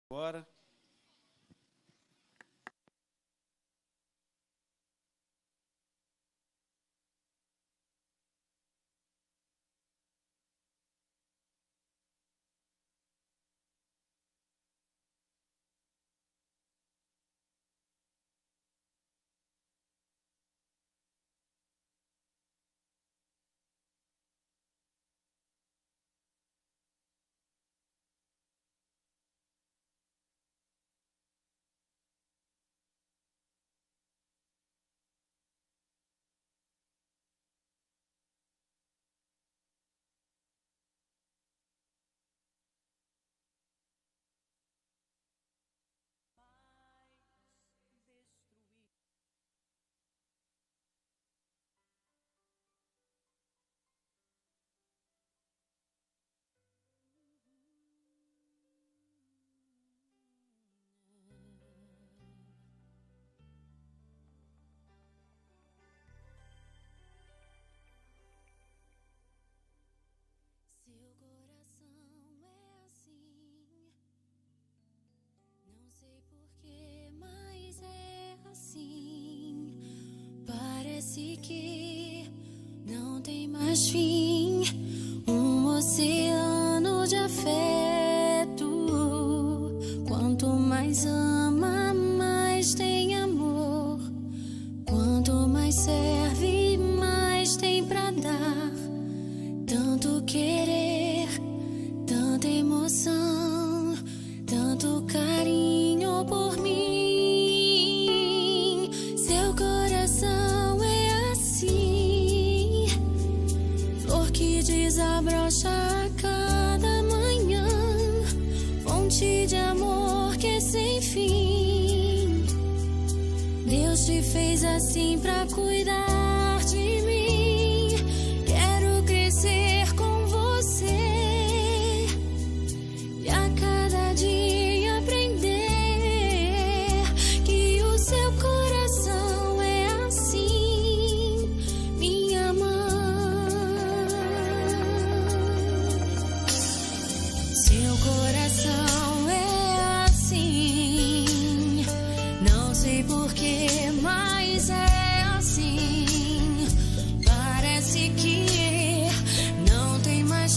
Agora. Seu coração é assim, não sei porquê, mas é assim. Parece que não tem mais fim, um oceano de afeto. Quanto mais ama, mais tem amor. Quanto mais serve, mais tem pra dar. Tanto querer, tanta emoção, tanto carinho por mim. Seu coração é assim, flor que desabrocha a cada manhã, fonte de amor que é sem fim. Deus te fez assim pra cuidar de mim. Ser com você e a cada dia aprender que o seu coração é assim, minha mãe. Seu coração é assim, não sei porquê, mas é assim. Parece que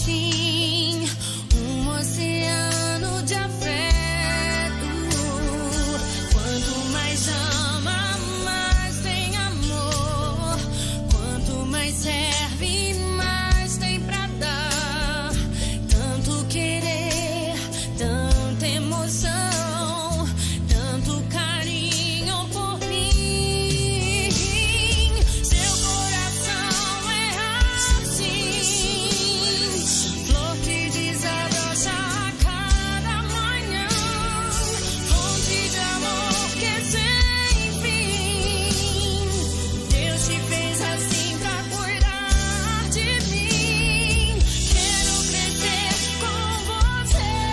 fim, um oceano de afeto. Quanto mais ama, mais tem amor. Quanto mais serve, mais tem pra dar. Tanto querer, tanta emoção, tanto carinho por mim. Seu coração é assim, flor que desabrocha a cada manhã, fonte de amor que é sem fim. Deus te fez assim pra cuidar de mim. Quero crescer com você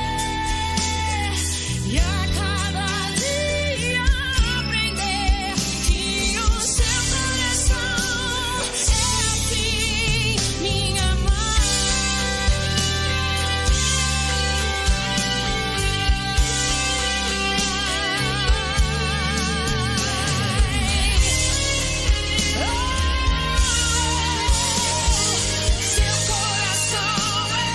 e a cada dia aprender que o seu coração é assim, minha mãe. Seu coração é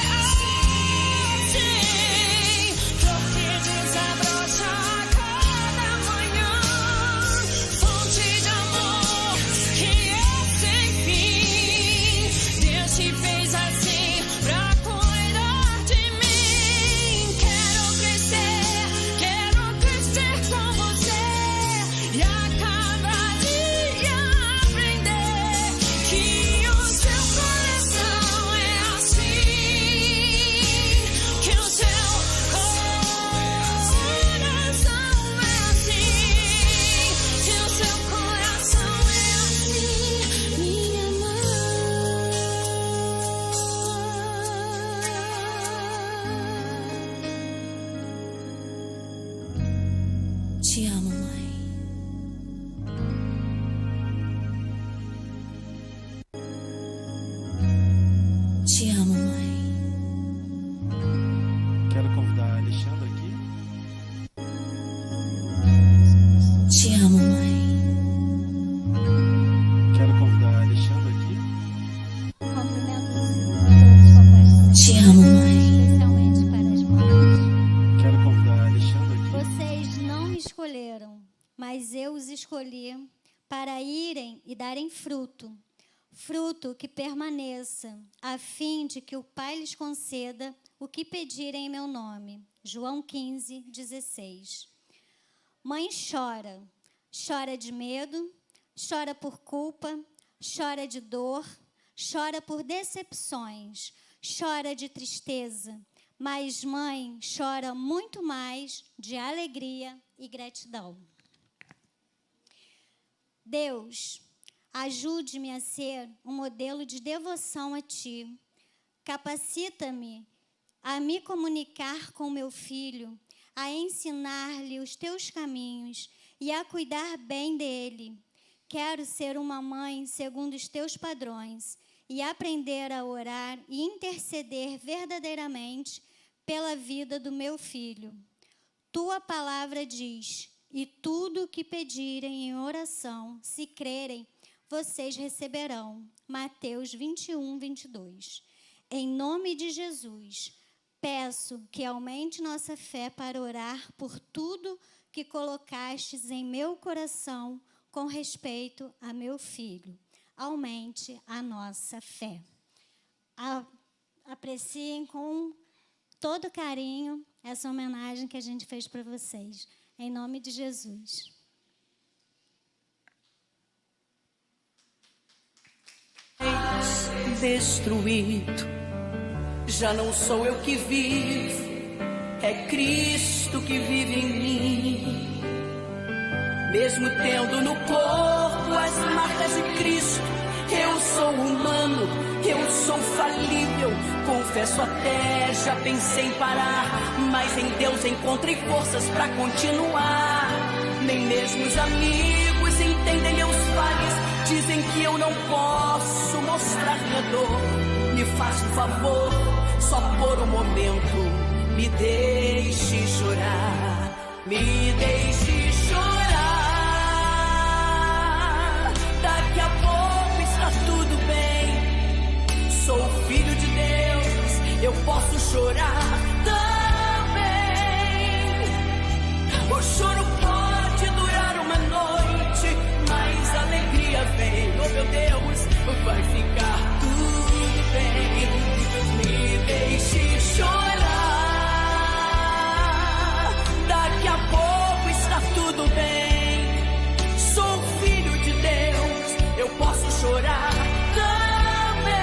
assim, flor que desabrocha a cada manhã, fonte de amor que é sem fim. Deus te fez assim pra cuidar de mim. Quero crescer com você e a cada dia aprender que o seu coração é assim, que o seu coração é assim, que o seu coração é assim, minha mãe. Te amo, mãe. Te amo, mãe. Quero convidar a Alexandra aqui. escolhi para irem e darem fruto, fruto que permaneça, a fim de que o Pai lhes conceda o que pedirem em meu nome. João 15, 16. Mãe chora, chora de medo, chora por culpa, chora de dor, chora por decepções, chora de tristeza, mas mãe chora muito mais de alegria e gratidão. Deus, ajude-me a ser um modelo de devoção a Ti. Capacita-me a me comunicar com meu filho, a ensinar-lhe os Teus caminhos e a cuidar bem dele. Quero ser uma mãe segundo os Teus padrões e aprender a orar e interceder verdadeiramente pela vida do meu filho. Tua palavra diz: e tudo o que pedirem em oração, se crerem, vocês receberão. Mateus 21, 22. Em nome de Jesus, peço que aumente nossa fé para orar por tudo que colocastes em meu coração com respeito a meu filho. Aumente a nossa fé. Apreciem com todo carinho essa homenagem que a gente fez para vocês. Em nome de Jesus. Destruído, já não sou eu que vivo, é Cristo que vive em mim. Mesmo tendo no corpo as marcas de Cristo, eu sou humano, eu sou falível. Confesso até, já pensei em parar, mas em Deus encontrei forças pra continuar. Nem mesmo os amigos entendem meus vales, dizem que eu não posso mostrar minha dor. Me faça um favor, só por um momento, me deixe chorar, me deixe chorar. Daqui a pouco está tudo bem, sou filho de Deus, eu posso chorar também. O choro pode durar uma noite, mas a alegria vem. Oh meu Deus, vai ficar tudo bem. Me deixe chorar. Daqui a pouco está tudo bem. Sou filho de Deus, eu posso chorar também.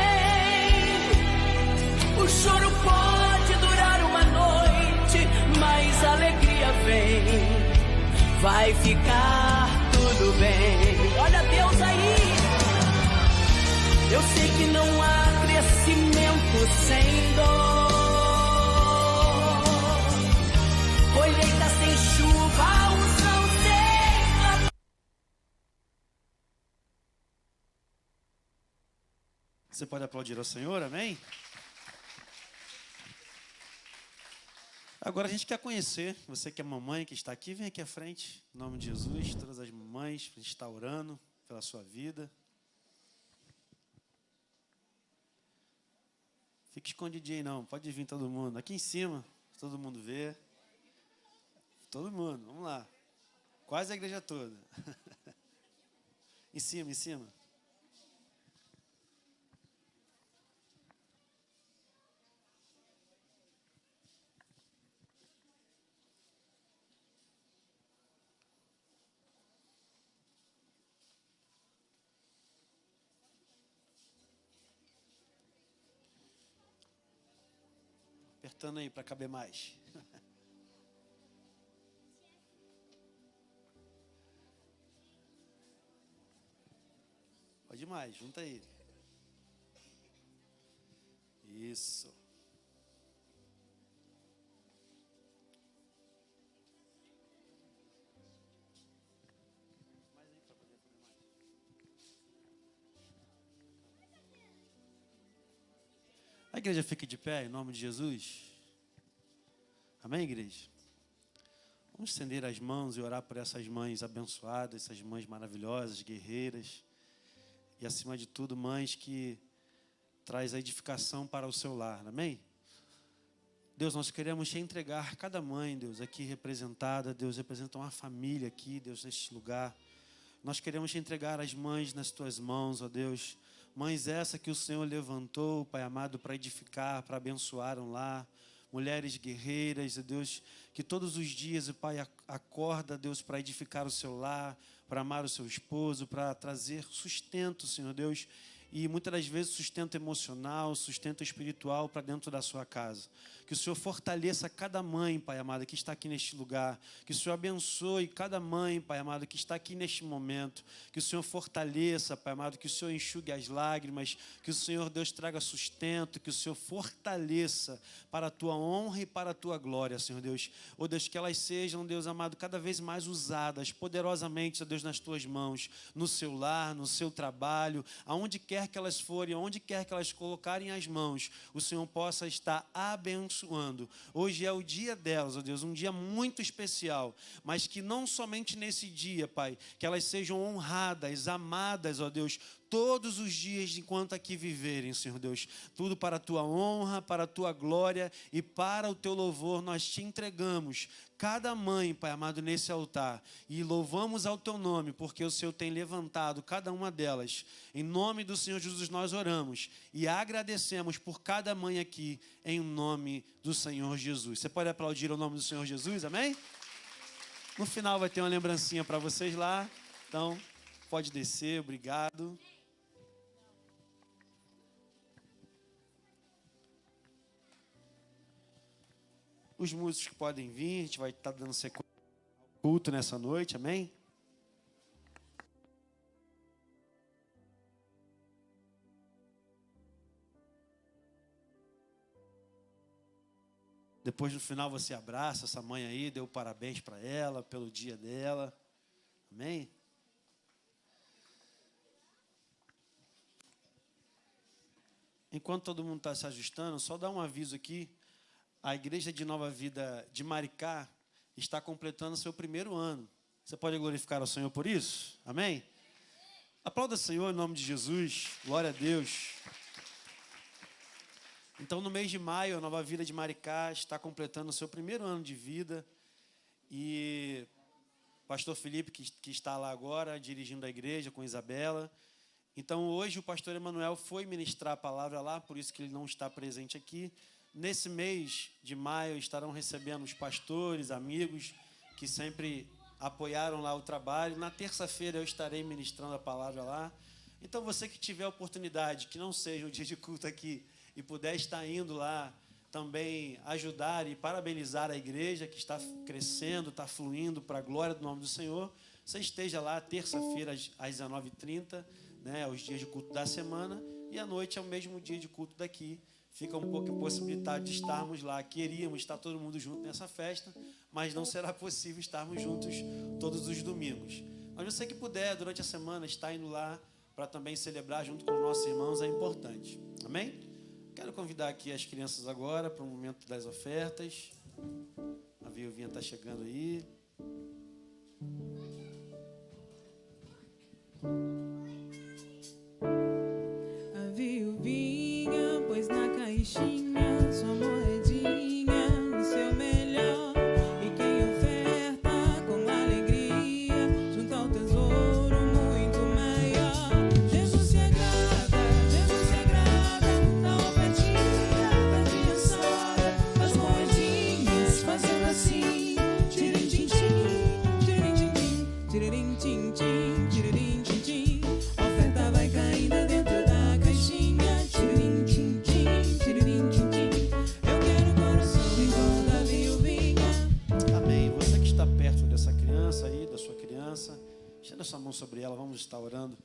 O choro pode durar uma noite, mas a alegria vem. Vai ficar tudo bem. Olha Deus aí. Eu sei que não há crescimento sem dor. Colheita sem chuva, unção sem... Você pode aplaudir ao Senhor, amém? Agora a gente quer conhecer, você que é mamãe, que está aqui, vem aqui à frente, em nome de Jesus, todas as mamães, a gente está orando pela sua vida. Fique escondidinho não, pode vir todo mundo. Aqui em cima, todo mundo vê. Todo mundo, vamos lá. Quase a igreja toda. Em cima, em cima. Apertando aí para caber mais. Pode mais, junta aí. Isso. A igreja fica de pé, em nome de Jesus. Amém, igreja? Vamos estender as mãos e orar por essas mães abençoadas, essas mães maravilhosas, guerreiras. E, acima de tudo, mães que traz a edificação para o seu lar. Amém? Deus, nós queremos te entregar cada mãe, Deus, aqui representada. Deus, representa uma família aqui, Deus, neste lugar. Nós queremos te entregar as mães nas tuas mãos, ó Deus. Mães essa que o Senhor levantou, Pai amado, para edificar, para abençoar um lar. Mulheres guerreiras, ó Deus, que todos os dias o Pai acorda, Deus, para edificar o seu lar, para amar o seu esposo, para trazer sustento, Senhor Deus, e muitas das vezes sustento emocional, sustento espiritual para dentro da sua casa. Que o Senhor fortaleça cada mãe, Pai amado, que está aqui neste lugar. Que o Senhor abençoe cada mãe, Pai amado, que está aqui neste momento. Que o Senhor fortaleça, Pai amado, que o Senhor enxugue as lágrimas. Que o Senhor, Deus, traga sustento. Que o Senhor fortaleça para a tua honra e para a tua glória, Senhor Deus. Ó Deus, que elas sejam, Deus amado, cada vez mais usadas poderosamente, ó Deus, nas tuas mãos. No seu lar, no seu trabalho, aonde quer que elas forem, aonde quer que elas colocarem as mãos, o Senhor possa estar abençoando. Hoje é o dia delas, ó Deus, um dia muito especial, mas que não somente nesse dia, Pai, que elas sejam honradas, amadas, ó Deus, todos os dias enquanto aqui viverem, Senhor Deus. Tudo para a tua honra, para a tua glória e para o teu louvor nós te entregamos. Cada mãe, Pai amado, nesse altar. E louvamos ao teu nome, porque o Senhor tem levantado cada uma delas. Em nome do Senhor Jesus nós oramos e agradecemos por cada mãe aqui, em nome do Senhor Jesus. Você pode aplaudir o nome do Senhor Jesus, amém? No final vai ter uma lembrancinha para vocês lá. Então, pode descer, obrigado. Os músicos podem vir, a gente vai estar dando sequência ao culto nessa noite, amém? Depois no final você abraça essa mãe aí, dê parabéns para ela pelo dia dela, amém? Enquanto todo mundo está se ajustando, só dar um aviso aqui. A Igreja de Nova Vida de Maricá está completando seu 1º ano. Você pode glorificar ao Senhor por isso? Amém? Aplauda o Senhor em nome de Jesus. Glória a Deus. Então, no mês de maio, a Nova Vida de Maricá está completando o seu 1º ano de vida. E o pastor Felipe, que está lá agora, dirigindo a igreja com Isabela. Então, hoje o pastor Emanuel foi ministrar a palavra lá, por isso que ele não está presente aqui. Nesse mês de maio estarão recebendo os pastores, amigos que sempre apoiaram lá o trabalho. Na terça-feira eu estarei ministrando a palavra lá. Então você que tiver oportunidade, que não seja o dia de culto aqui, e puder estar indo lá também ajudar e parabenizar a igreja que está crescendo, está fluindo para a glória do nome do Senhor, você esteja lá terça-feira às 19h30, né, os dias de culto da semana, e à noite é o mesmo dia de culto daqui. Fica um pouco impossibilitado de estarmos lá. Queríamos estar todo mundo junto nessa festa, mas não será possível estarmos juntos todos os domingos. Mas você que puder, durante a semana, estar indo lá para também celebrar junto com os nossos irmãos é importante. Amém? Quero convidar aqui as crianças agora para o momento das ofertas. A viuvinha está chegando aí. A viuvinha pôs na caixinha sua moedinha, o seu melhor. E quem oferta com alegria, junto ao tesouro muito maior. Jesus se agrada na ofertinha da criançada. As moedinhas fazendo assim, tirim tim tim, tirim tim tim, tirim tim tim, tirim tim tim. A oferta vai caindo dentro da caixinha, tirim tim tim, tirim tim tim. Eu quero o coração igual da viuvinha. Amém. Você que está perto dessa criança aí, da sua criança, estenda sua mão sobre ela, vamos estar orando.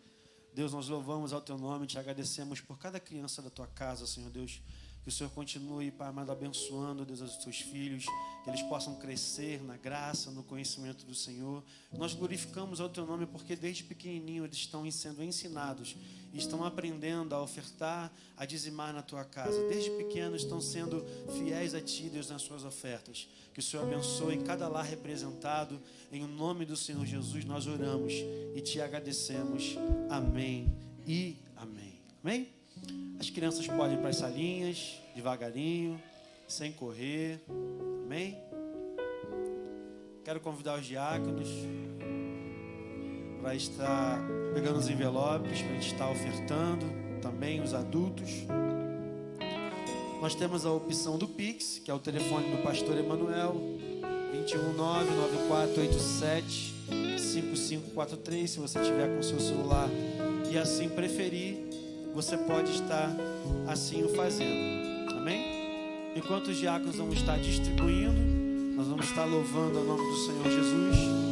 Deus, nós louvamos ao teu nome, te agradecemos por cada criança da tua casa, Senhor Deus. Que o Senhor continue, Pai amado, abençoando, Deus, os teus filhos, que eles possam crescer na graça, no conhecimento do Senhor. Nós glorificamos ao teu nome porque desde pequenininho eles estão sendo ensinados, estão aprendendo a ofertar, a dizimar na tua casa. Desde pequenos estão sendo fiéis a ti, Deus, nas suas ofertas. Que o Senhor abençoe cada lar representado. Em nome do Senhor Jesus nós oramos e te agradecemos. Amém e amém. Amém? As crianças podem ir para as salinhas, devagarinho, sem correr. Amém? Quero convidar os diáconos. vai estar pegando os envelopes para a gente estar ofertando, também os adultos. Nós temos a opção do Pix, que é o telefone do pastor Emanuel, 219-9487-5543. Se você tiver com seu celular e assim preferir, você pode estar assim o fazendo. Amém? Enquanto os diáconos vão estar distribuindo, nós vamos estar louvando o nome do Senhor Jesus.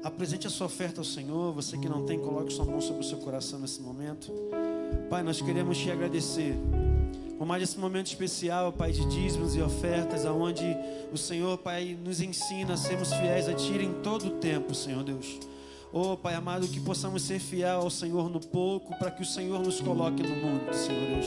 Apresente a sua oferta ao Senhor. Você que não tem, coloque sua mão sobre o seu coração nesse momento. Pai, nós queremos te agradecer por mais esse momento especial, Pai, de dízimos e ofertas, aonde o Senhor, Pai, nos ensina a sermos fiéis a Ti em todo o tempo, Senhor Deus. Oh, Pai amado, que possamos ser fiel ao Senhor no pouco, para que o Senhor nos coloque no muito, Senhor Deus.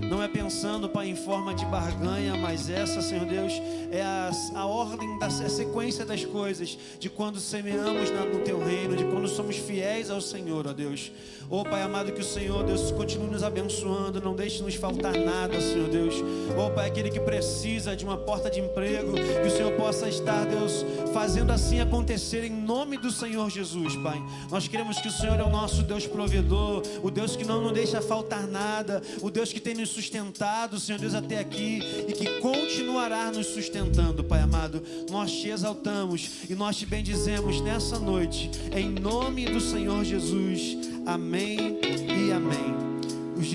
Não é pensando, Pai, em forma de barganha, mas essa, Senhor Deus, é a ordem, a sequência das coisas, de quando semeamos no Teu reino, de quando somos fiéis ao Senhor, ó Deus. Oh, Pai amado, que o Senhor, Deus, continue nos abençoando, não deixe nos faltar nada, Senhor Deus. Oh, Pai, aquele que precisa de uma porta de emprego, que o Senhor possa estar, Deus, fazendo assim acontecer em nome do Senhor Jesus, Pai. Nós queremos que o Senhor é o nosso Deus provedor, o Deus que não nos deixa faltar nada, o Deus que tem nos sustentado, Senhor Deus, até aqui e que continuará nos sustentando, Pai amado. Nós te exaltamos e nós te bendizemos nessa noite, em nome do Senhor Jesus. Amém e amém. Os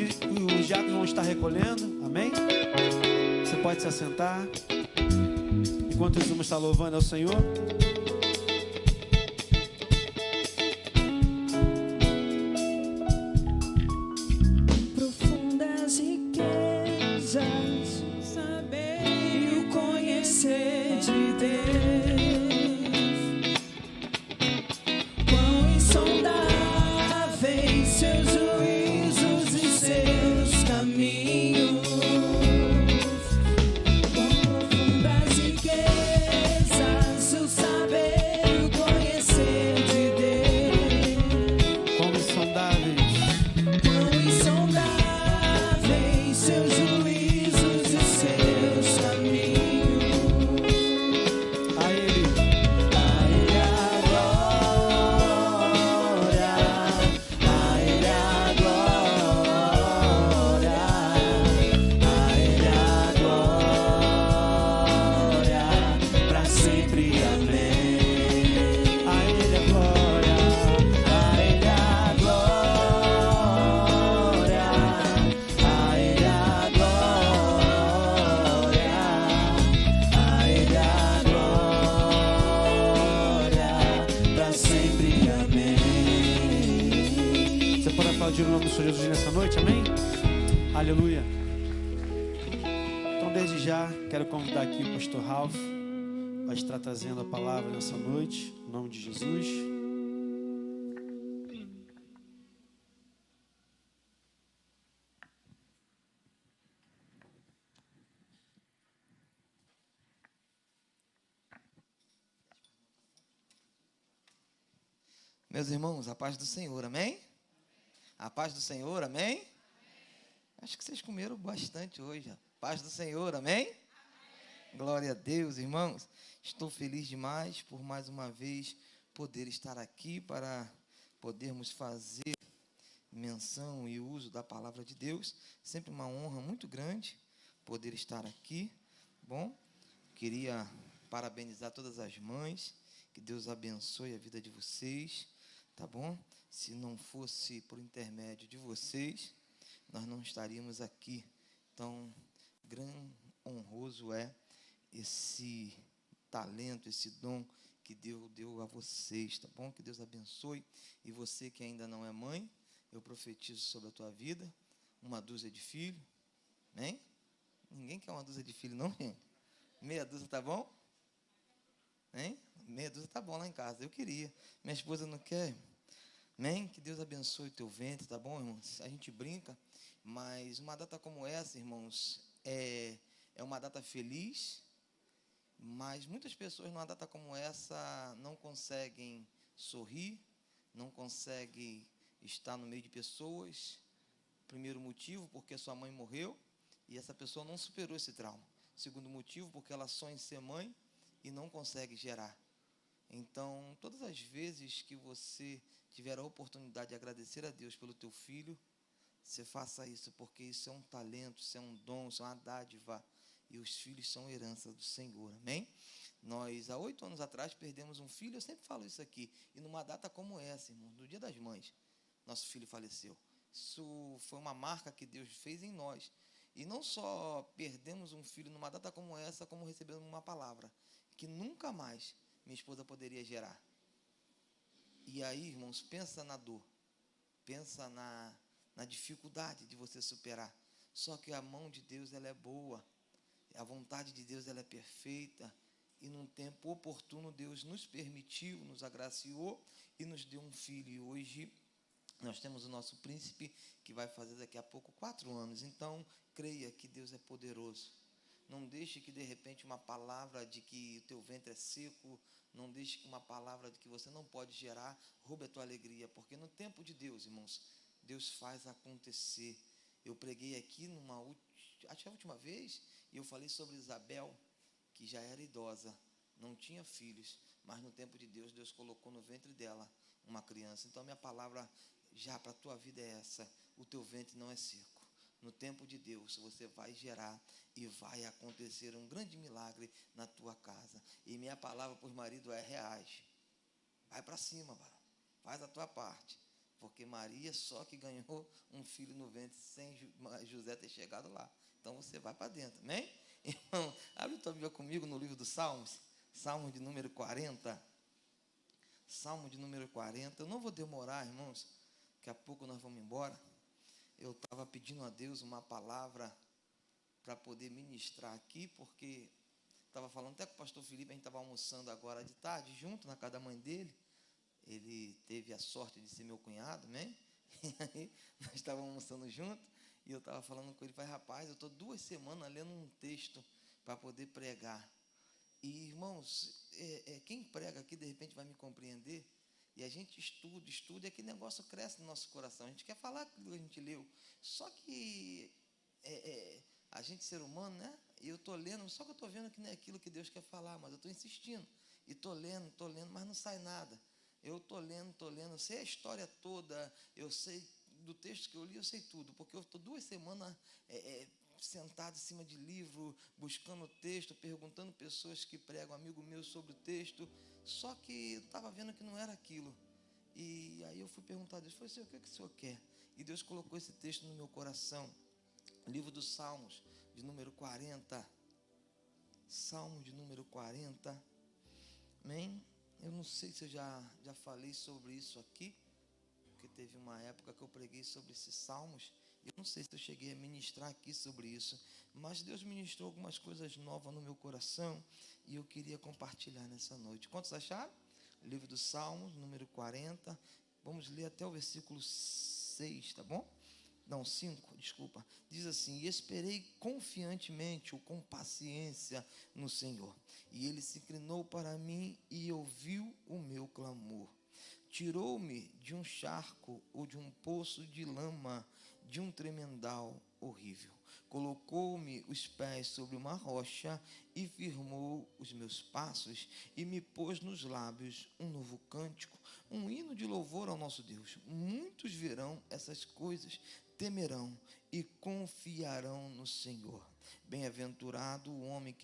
diáconos vão estar recolhendo, amém? Você pode se assentar. Enquanto nós vamos estar louvando ao Senhor. Profundas riquezas, saber e o conhecer de Deus. Quão insondáveis seus juízos e seus caminhos. Quão profundas riquezas, o saber aplaudir o nome do Senhor Jesus nessa noite, amém? Aleluia. Então, desde já, quero convidar aqui o pastor Ralph, vai estar trazendo a palavra nessa noite, em nome de Jesus. Meus irmãos, a paz do Senhor, amém? A paz do Senhor, amém? Acho que vocês comeram bastante hoje. A paz do Senhor, amém? Glória a Deus, irmãos. Estou feliz demais por mais uma vez poder estar aqui para podermos fazer menção e uso da palavra de Deus. Sempre uma honra muito grande poder estar aqui. Bom, queria parabenizar todas as mães. Que Deus abençoe a vida de vocês. Tá bom? Se não fosse por intermédio de vocês, nós não estaríamos aqui. Então, honroso é esse talento, esse dom que Deus deu a vocês, tá bom? Que Deus abençoe. E você que ainda não é mãe, eu profetizo sobre a tua vida, 1 dúzia de filhos, hein? Ninguém quer 1 dúzia de filhos, não, gente? Meia dúzia tá bom? Hein? Meia dúzia tá bom lá em casa, eu queria. Minha esposa não quer. Amém? Que Deus abençoe o teu ventre, tá bom, irmãos? A gente brinca, mas uma data como essa, irmãos, é uma data feliz, mas muitas pessoas numa data como essa não conseguem sorrir, não conseguem estar no meio de pessoas. Primeiro motivo, porque sua mãe morreu e essa pessoa não superou esse trauma. Segundo motivo, porque ela sonha em ser mãe e não consegue gerar. Então, todas as vezes que você tiver a oportunidade de agradecer a Deus pelo teu filho, você faça isso, porque isso é um talento, isso é um dom, isso é uma dádiva, e os filhos são herança do Senhor, amém? Nós, há 8 anos atrás, perdemos um filho, eu sempre falo isso aqui, e numa data como essa, irmão, no Dia das Mães, nosso filho faleceu. Isso foi uma marca que Deus fez em nós, e não só perdemos um filho numa data como essa, como recebemos uma palavra, que nunca mais minha esposa poderia gerar. E aí, irmãos, pensa na dor, pensa na dificuldade de você superar. Só que a mão de Deus, ela é boa, a vontade de Deus, ela é perfeita, e num tempo oportuno Deus nos permitiu, nos agraciou e nos deu um filho. E hoje nós temos o nosso príncipe, que vai fazer daqui a pouco 4 anos. Então, creia que Deus é poderoso. Não deixe que, de repente, uma palavra de que o teu ventre é seco, não deixe que uma palavra de que você não pode gerar roube a tua alegria, porque no tempo de Deus, irmãos, Deus faz acontecer. Eu preguei aqui acho que a última vez, e eu falei sobre Isabel, que já era idosa, não tinha filhos, mas no tempo de Deus, Deus colocou no ventre dela uma criança. Então, a minha palavra já para a tua vida é essa: o teu ventre não é seco. No tempo de Deus, você vai gerar e vai acontecer um grande milagre na tua casa. E minha palavra para os maridos é: reage. Vai para cima, varão. Faz a tua parte. Porque Maria só que ganhou um filho no ventre sem José ter chegado lá. Então você vai para dentro, amém? Irmão, abre tua Bíblia comigo no livro dos Salmos. Salmo de número 40. Salmo de número 40. Eu não vou demorar, irmãos. Daqui a pouco nós vamos embora. Eu estava pedindo a Deus uma palavra para poder ministrar aqui, porque estava falando até com o pastor Felipe, a gente estava almoçando agora de tarde, junto na casa da mãe dele. Ele teve a sorte de ser meu cunhado, né? E aí nós estávamos almoçando junto, e eu estava falando com ele, falei: rapaz, eu estou 2 semanas lendo um texto para poder pregar. E, irmãos, quem prega aqui, de repente, vai me compreender. E a gente estuda, e aquele negócio cresce no nosso coração. A gente quer falar aquilo que a gente leu. Só que a gente, ser humano, né? E eu estou lendo, só que eu estou vendo que não é aquilo que Deus quer falar, mas eu estou insistindo. E estou lendo, mas não sai nada. Eu estou lendo, eu sei a história toda, eu sei do texto que eu li, eu sei tudo, porque eu estou 2 semanas sentado em cima de livro, buscando texto, perguntando pessoas que pregam, amigo meu, sobre o texto. Só que eu estava vendo que não era aquilo. E aí eu fui perguntar a Deus, falei: Senhor, o que o Senhor quer? E Deus colocou esse texto no meu coração. Livro dos Salmos, de número 40. Salmo de número 40. Amém? Eu não sei se eu já falei sobre isso aqui. porque teve uma época que eu preguei sobre esses salmos. Eu não sei se eu cheguei a ministrar aqui sobre isso, mas Deus ministrou algumas coisas novas no meu coração e eu queria compartilhar nessa noite. Quantos acharam? Livro dos Salmos, número 40. Vamos ler até o versículo 6, tá bom? Não, 5, desculpa. Diz assim: e esperei confiantemente ou com paciência no Senhor, e Ele se inclinou para mim e ouviu o meu clamor. Tirou-me de um charco ou de um poço de lama, de um tremendal horrível. Colocou-me os pés sobre uma rocha e firmou os meus passos e me pôs nos lábios um novo cântico, um hino de louvor ao nosso Deus. Muitos verão essas coisas, temerão e confiarão no Senhor. Bem-aventurado o homem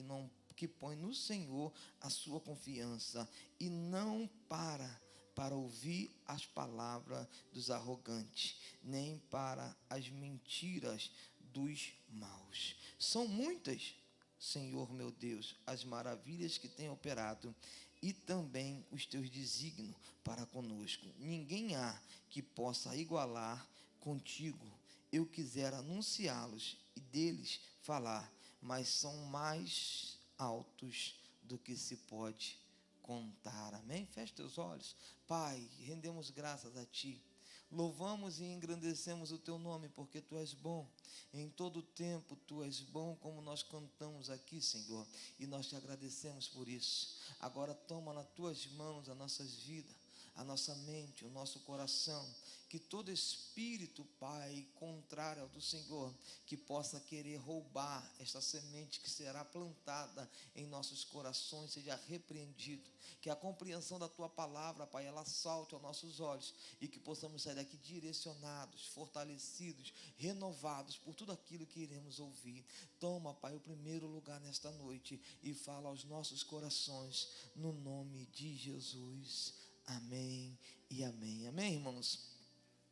que põe no Senhor a sua confiança e não para ouvir as palavras dos arrogantes, nem para as mentiras dos maus. São muitas, Senhor meu Deus, as maravilhas que tem operado e também os teus desígnios para conosco. Ninguém há que possa igualar contigo. Eu quisera anunciá-los e deles falar, mas são mais altos do que se pode contar. Amém? Feche teus olhos. Pai, rendemos graças a Ti. Louvamos e engrandecemos o Teu nome, porque Tu és bom. Em todo tempo Tu és bom, como nós cantamos aqui, Senhor. E nós Te agradecemos por isso. Agora toma nas Tuas mãos as nossas vidas, a nossa mente, o nosso coração. Que todo espírito, Pai, contrário ao do Senhor, que possa querer roubar esta semente que será plantada em nossos corações, seja repreendido. Que a compreensão da Tua palavra, Pai, ela salte aos nossos olhos e que possamos sair daqui direcionados, fortalecidos, renovados por tudo aquilo que iremos ouvir. Toma, Pai, o primeiro lugar nesta noite e fala aos nossos corações, no nome de Jesus. Amém e amém. Amém, irmãos?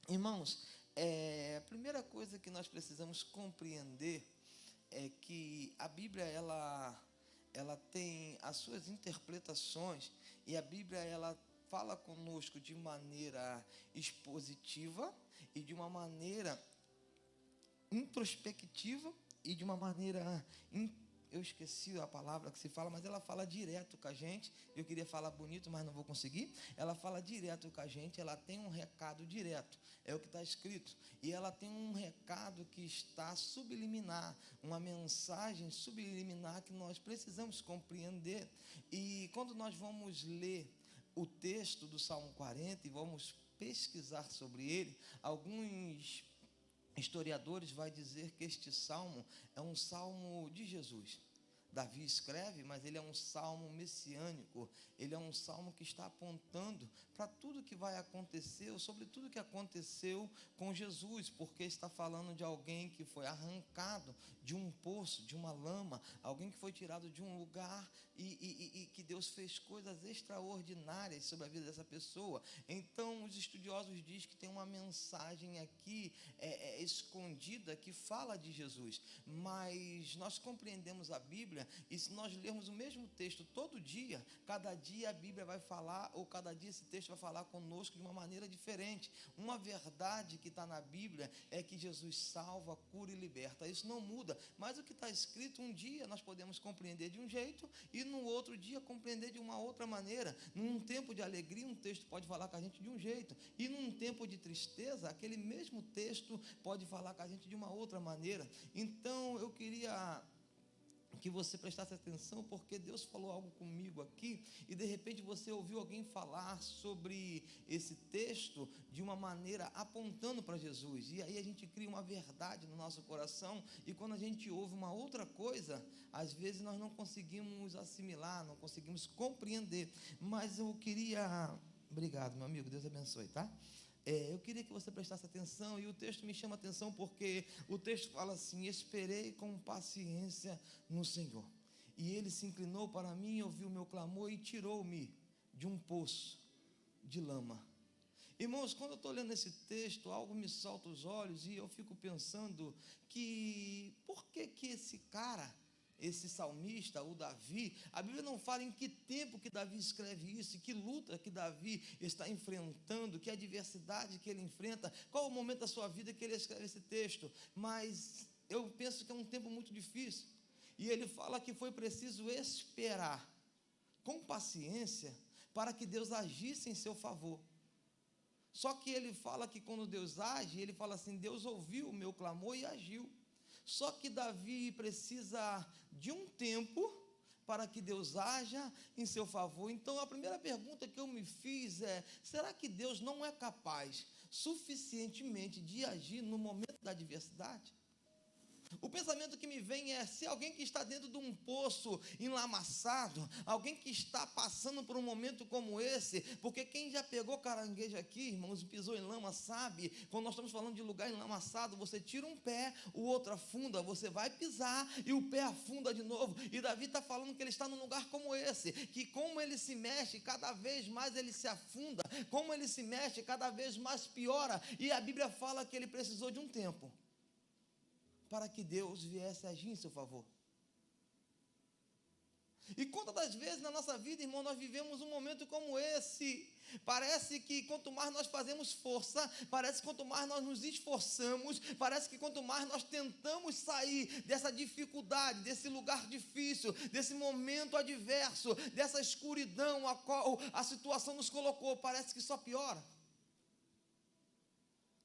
Irmãos, a primeira coisa que nós precisamos compreender é que a Bíblia, ela tem as suas interpretações e a Bíblia, ela fala conosco de maneira expositiva e de uma maneira introspectiva e de uma maneira eu esqueci a palavra que se fala, mas ela fala direto com a gente. Eu queria falar bonito, mas não vou conseguir. Ela fala direto com a gente, ela tem um recado direto, é o que está escrito. E ela tem um recado que está subliminar, uma mensagem subliminar que nós precisamos compreender. E quando nós vamos ler o texto do Salmo 40 e vamos pesquisar sobre ele, alguns historiadores vão dizer que este salmo é um salmo de Jesus. Davi escreve, mas ele é um salmo messiânico, ele é um salmo que está apontando para tudo que vai acontecer, sobre tudo que aconteceu com Jesus, porque está falando de alguém que foi arrancado de um poço, de uma lama, alguém que foi tirado de um lugar e que Deus fez coisas extraordinárias sobre a vida dessa pessoa. Então, os estudiosos dizem que tem uma mensagem aqui escondida que fala de Jesus, mas nós compreendemos a Bíblia. E se nós lermos o mesmo texto todo dia, cada dia a Bíblia vai falar, ou cada dia esse texto vai falar conosco de uma maneira diferente. Uma verdade que está na Bíblia é que Jesus salva, cura e liberta. Isso não muda, mas o que está escrito, um dia nós podemos compreender de um jeito e no outro dia compreender de uma outra maneira. Num tempo de alegria, um texto pode falar com a gente de um jeito, e num tempo de tristeza, aquele mesmo texto pode falar com a gente de uma outra maneira. Então eu queria que você prestasse atenção, porque Deus falou algo comigo aqui, e de repente você ouviu alguém falar sobre esse texto de uma maneira apontando para Jesus, e aí a gente cria uma verdade no nosso coração, e quando a gente ouve uma outra coisa, às vezes nós não conseguimos assimilar, não conseguimos compreender. Mas eu queria... Obrigado, meu amigo, Deus abençoe, tá? Eu queria que você prestasse atenção, e o texto me chama a atenção porque o texto fala assim: esperei com paciência no Senhor, e Ele se inclinou para mim, ouviu o meu clamor e tirou-me de um poço de lama. Irmãos, quando eu estou lendo esse texto, algo me salta os olhos e eu fico pensando que por que esse cara, esse salmista, o Davi, a Bíblia não fala em que tempo que Davi escreve isso, que luta que Davi está enfrentando, que adversidade que ele enfrenta, qual o momento da sua vida que ele escreve esse texto, mas eu penso que é um tempo muito difícil, e ele fala que foi preciso esperar com paciência para que Deus agisse em seu favor. Só que ele fala que quando Deus age, ele fala assim, Deus ouviu o meu clamor e agiu. Só que Davi precisa de um tempo para que Deus haja em seu favor. Então a primeira pergunta que eu me fiz é, será que Deus não é capaz suficientemente de agir no momento da adversidade? O pensamento que me vem é, se alguém que está dentro de um poço enlamaçado, alguém que está passando por um momento como esse, porque quem já pegou caranguejo aqui, irmãos, e pisou em lama, sabe, quando nós estamos falando de lugar enlamaçado, você tira um pé, o outro afunda, você vai pisar e o pé afunda de novo, e Davi está falando que ele está num lugar como esse, que como ele se mexe, cada vez mais ele se afunda, como ele se mexe, cada vez mais piora, e a Bíblia fala que ele precisou de um tempo para que Deus viesse agir em seu favor. E quantas das vezes na nossa vida, irmão, nós vivemos um momento como esse, parece que quanto mais nós fazemos força, parece que quanto mais nós nos esforçamos, parece que quanto mais nós tentamos sair dessa dificuldade, desse lugar difícil, desse momento adverso, dessa escuridão a qual a situação nos colocou, parece que só piora.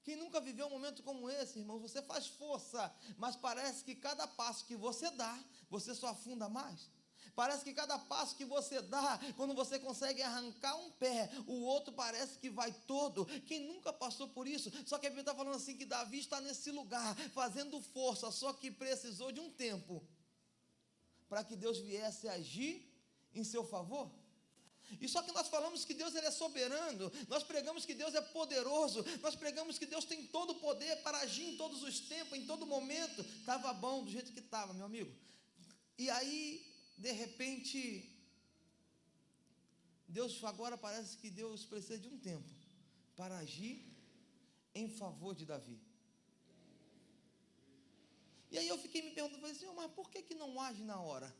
Quem nunca viveu um momento como esse, irmãos, você faz força, mas parece que cada passo que você dá, você só afunda mais. Parece que cada passo que você dá, quando você consegue arrancar um pé, o outro parece que vai todo. Quem nunca passou por isso? Só que a Bíblia está falando assim, que Davi está nesse lugar, fazendo força, só que precisou de um tempo, para que Deus viesse agir em seu favor. E só que nós falamos que Deus ele é soberano, nós pregamos que Deus é poderoso, nós pregamos que Deus tem todo o poder para agir em todos os tempos, em todo momento. Estava bom do jeito que estava, meu amigo. E aí, de repente, Deus agora parece que Deus precisa de um tempo para agir em favor de Davi. E aí eu fiquei me perguntando, falei, Senhor, mas por que não age na hora?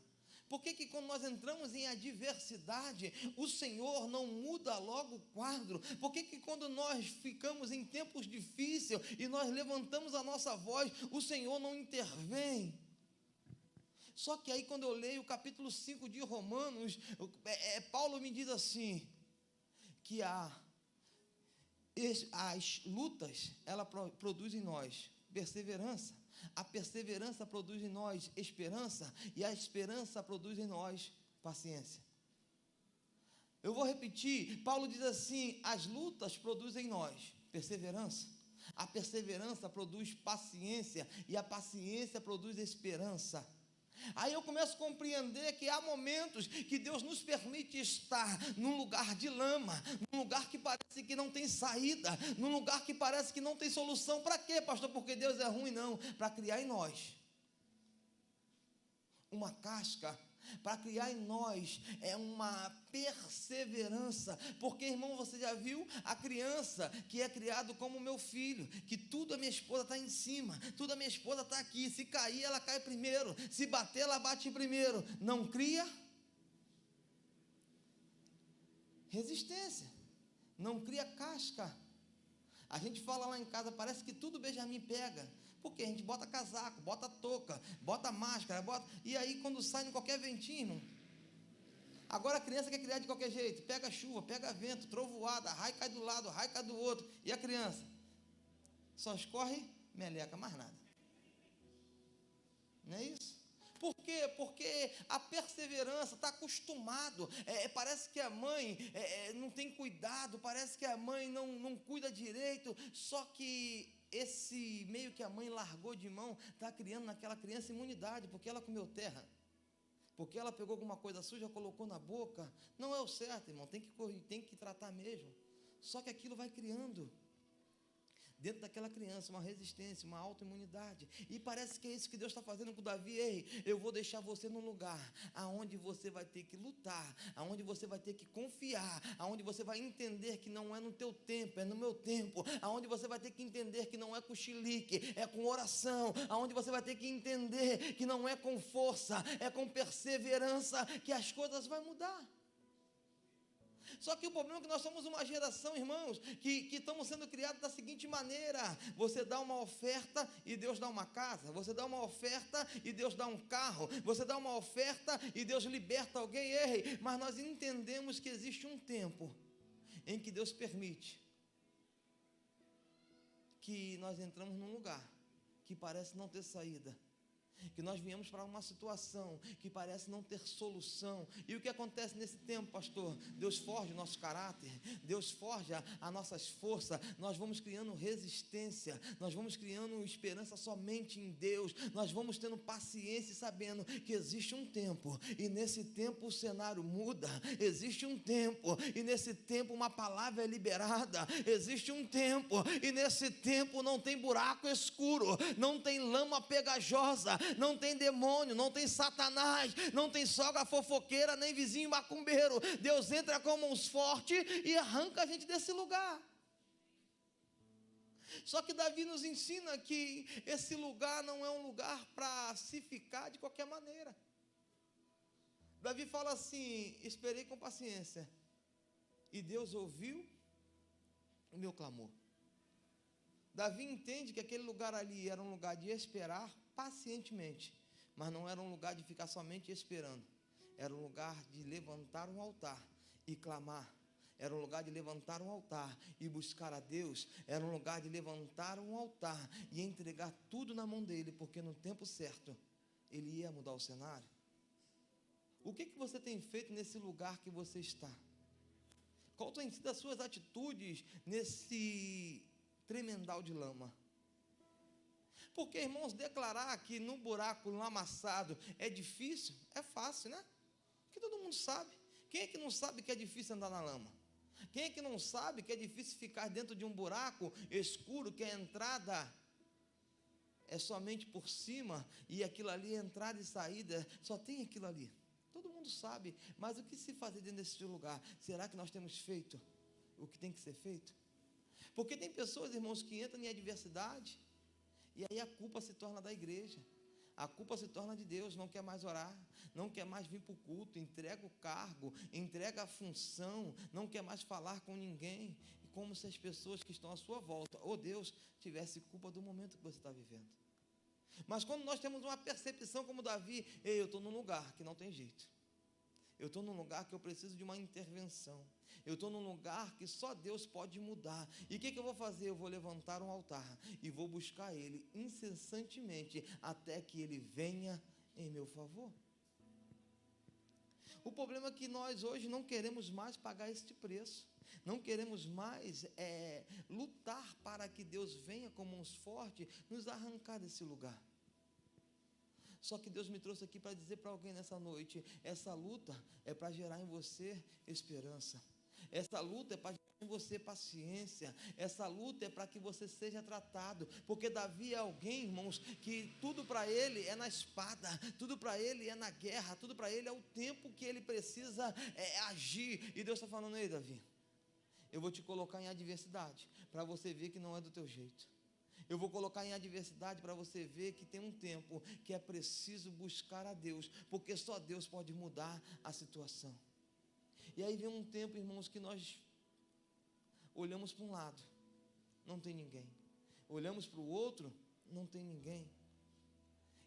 Por que quando nós entramos em adversidade, o Senhor não muda logo o quadro? Por que quando nós ficamos em tempos difíceis e nós levantamos a nossa voz, o Senhor não intervém? Só que aí quando eu leio o capítulo 5 de Romanos, Paulo me diz assim, que as lutas, ela produz em nós perseverança. A perseverança produz em nós esperança, e a esperança produz em nós paciência. Eu vou repetir, Paulo diz assim, as lutas produzem em nós perseverança, a perseverança produz paciência, e a paciência produz esperança. Aí eu começo a compreender que há momentos que Deus nos permite estar num lugar de lama, num lugar que parece que não tem saída, num lugar que parece que não tem solução. Para quê, pastor? Porque Deus é ruim? Não, para criar em nós uma casca, para criar em nós uma perseverança, porque, irmão, você já viu a criança que é criado como meu filho, que tudo a minha esposa está em cima, tudo a minha esposa está aqui, se cair ela cai primeiro, se bater ela bate primeiro, não cria resistência, não cria casca. A gente fala lá em casa, parece que tudo Benjamin pega, porque a gente bota casaco, bota touca, bota máscara, e aí quando sai em qualquer ventinho, irmão. Agora a criança quer criar de qualquer jeito, pega chuva, pega vento, trovoada, raio cai do lado, raio cai do outro, e a criança só escorre meleca, mais nada. Não é isso? Por quê? Porque a perseverança está acostumado, parece que a mãe não tem cuidado, parece que a mãe não cuida direito, só que esse meio que a mãe largou de mão, está criando naquela criança imunidade, porque ela comeu terra, porque ela pegou alguma coisa suja, colocou na boca, não é o certo, irmão, tem que tratar mesmo, só que aquilo vai criando. dentro daquela criança uma resistência, uma autoimunidade. E parece que é isso que Deus está fazendo com Davi. Ei, eu vou deixar você num lugar aonde você vai ter que lutar, aonde você vai ter que confiar, aonde você vai entender que não é no teu tempo, é no meu tempo, aonde você vai ter que entender que não é com chilique, é com oração, aonde você vai ter que entender que não é com força, é com perseverança que as coisas vão mudar. Só que o problema é que nós somos uma geração, irmãos, que estamos sendo criados da seguinte maneira: você dá uma oferta e Deus dá uma casa, você dá uma oferta e Deus dá um carro, você dá uma oferta e Deus liberta alguém. Ei, mas nós entendemos que existe um tempo em que Deus permite que nós entramos num lugar que parece não ter saída, que nós viemos para uma situação que parece não ter solução. E o que acontece nesse tempo, pastor? Deus forja o nosso caráter, Deus forja as nossas forças, nós vamos criando resistência, nós vamos criando esperança somente em Deus, nós vamos tendo paciência, sabendo que existe um tempo, e nesse tempo o cenário muda, existe um tempo, e nesse tempo uma palavra é liberada, existe um tempo, e nesse tempo não tem buraco escuro, não tem lama pegajosa, não tem demônio, não tem Satanás, não tem sogra fofoqueira, nem vizinho macumbeiro. Deus entra com mãos fortes e arranca a gente desse lugar. Só que Davi nos ensina que esse lugar não é um lugar para se ficar de qualquer maneira. Davi fala assim: esperei com paciência, e Deus ouviu o meu clamor. Davi entende que aquele lugar ali era um lugar de esperar pacientemente, mas não era um lugar de ficar somente esperando, era um lugar de levantar um altar e clamar, era um lugar de levantar um altar e buscar a Deus, era um lugar de levantar um altar e entregar tudo na mão dele, porque no tempo certo ele ia mudar o cenário. O que você tem feito nesse lugar que você está? Qual tem sido as suas atitudes nesse tremendal de lama? Porque, irmãos, declarar que no buraco lamaçado é difícil, é fácil, né? Porque todo mundo sabe. Quem é que não sabe que é difícil andar na lama? Quem é que não sabe que é difícil ficar dentro de um buraco escuro, que a entrada é somente por cima, e aquilo ali é entrada e saída, só tem aquilo ali? Todo mundo sabe, mas o que se fazer dentro desse lugar? Será que nós temos feito o que tem que ser feito? Porque tem pessoas, irmãos, que entram em adversidade, e aí a culpa se torna da igreja, a culpa se torna de Deus, não quer mais orar, não quer mais vir para o culto, entrega o cargo, entrega a função, não quer mais falar com ninguém, como se as pessoas que estão à sua volta, ou Deus, tivesse culpa do momento que você está vivendo. Mas quando nós temos uma percepção como Davi: ei, eu estou num lugar que não tem jeito, eu estou num lugar que eu preciso de uma intervenção, eu estou num lugar que só Deus pode mudar, e o que eu vou fazer? Eu vou levantar um altar, e vou buscar Ele incessantemente, até que Ele venha em meu favor. O problema é que nós hoje não queremos mais pagar este preço, não queremos mais lutar para que Deus venha com mãos fortes nos arrancar desse lugar. Só que Deus me trouxe aqui para dizer para alguém nessa noite: essa luta é para gerar em você esperança, essa luta é para gerar em você paciência, essa luta é para que você seja tratado, porque Davi é alguém, irmãos, que tudo para ele é na espada, tudo para ele é na guerra, tudo para ele é o tempo que ele precisa agir, e Deus está falando: ei, Davi, eu vou te colocar em adversidade, para você ver que não é do teu jeito. Eu vou colocar em adversidade para você ver que tem um tempo que é preciso buscar a Deus, porque só Deus pode mudar a situação. E aí vem um tempo, irmãos, que nós olhamos para um lado, não tem ninguém, olhamos para o outro, não tem ninguém,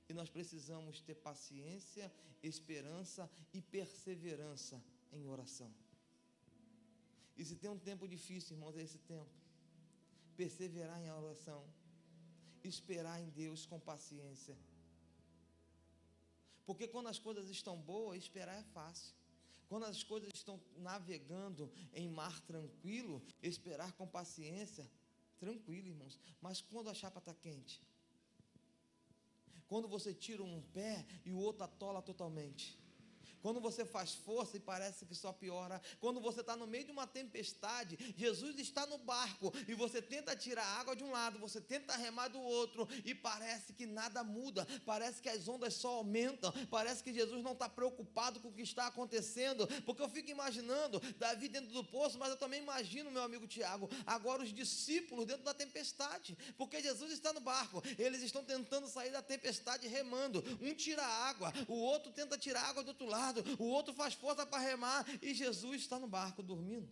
e nós precisamos ter paciência, esperança e perseverança em oração. E se tem um tempo difícil, irmãos, é esse tempo. Perseverar em oração, esperar em Deus com paciência. Porque quando as coisas estão boas, esperar é fácil. Quando as coisas estão navegando em mar tranquilo, esperar com paciência, tranquilo, irmãos. Mas quando a chapa está quente, quando você tira um pé e o outro atola totalmente, Quando você faz força e parece que só piora. Quando você está no meio de uma tempestade, Jesus está no barco e você tenta tirar água de um lado, você tenta remar do outro e parece que nada muda, parece que as ondas só aumentam, parece que Jesus não está preocupado com o que está acontecendo, porque eu fico imaginando Davi dentro do poço, mas eu também imagino, meu amigo Tiago, agora os discípulos dentro da tempestade, porque Jesus está no barco, eles estão tentando sair da tempestade remando, um tira água, o outro tenta tirar água do outro lado, o outro faz força para remar, e Jesus está no barco dormindo.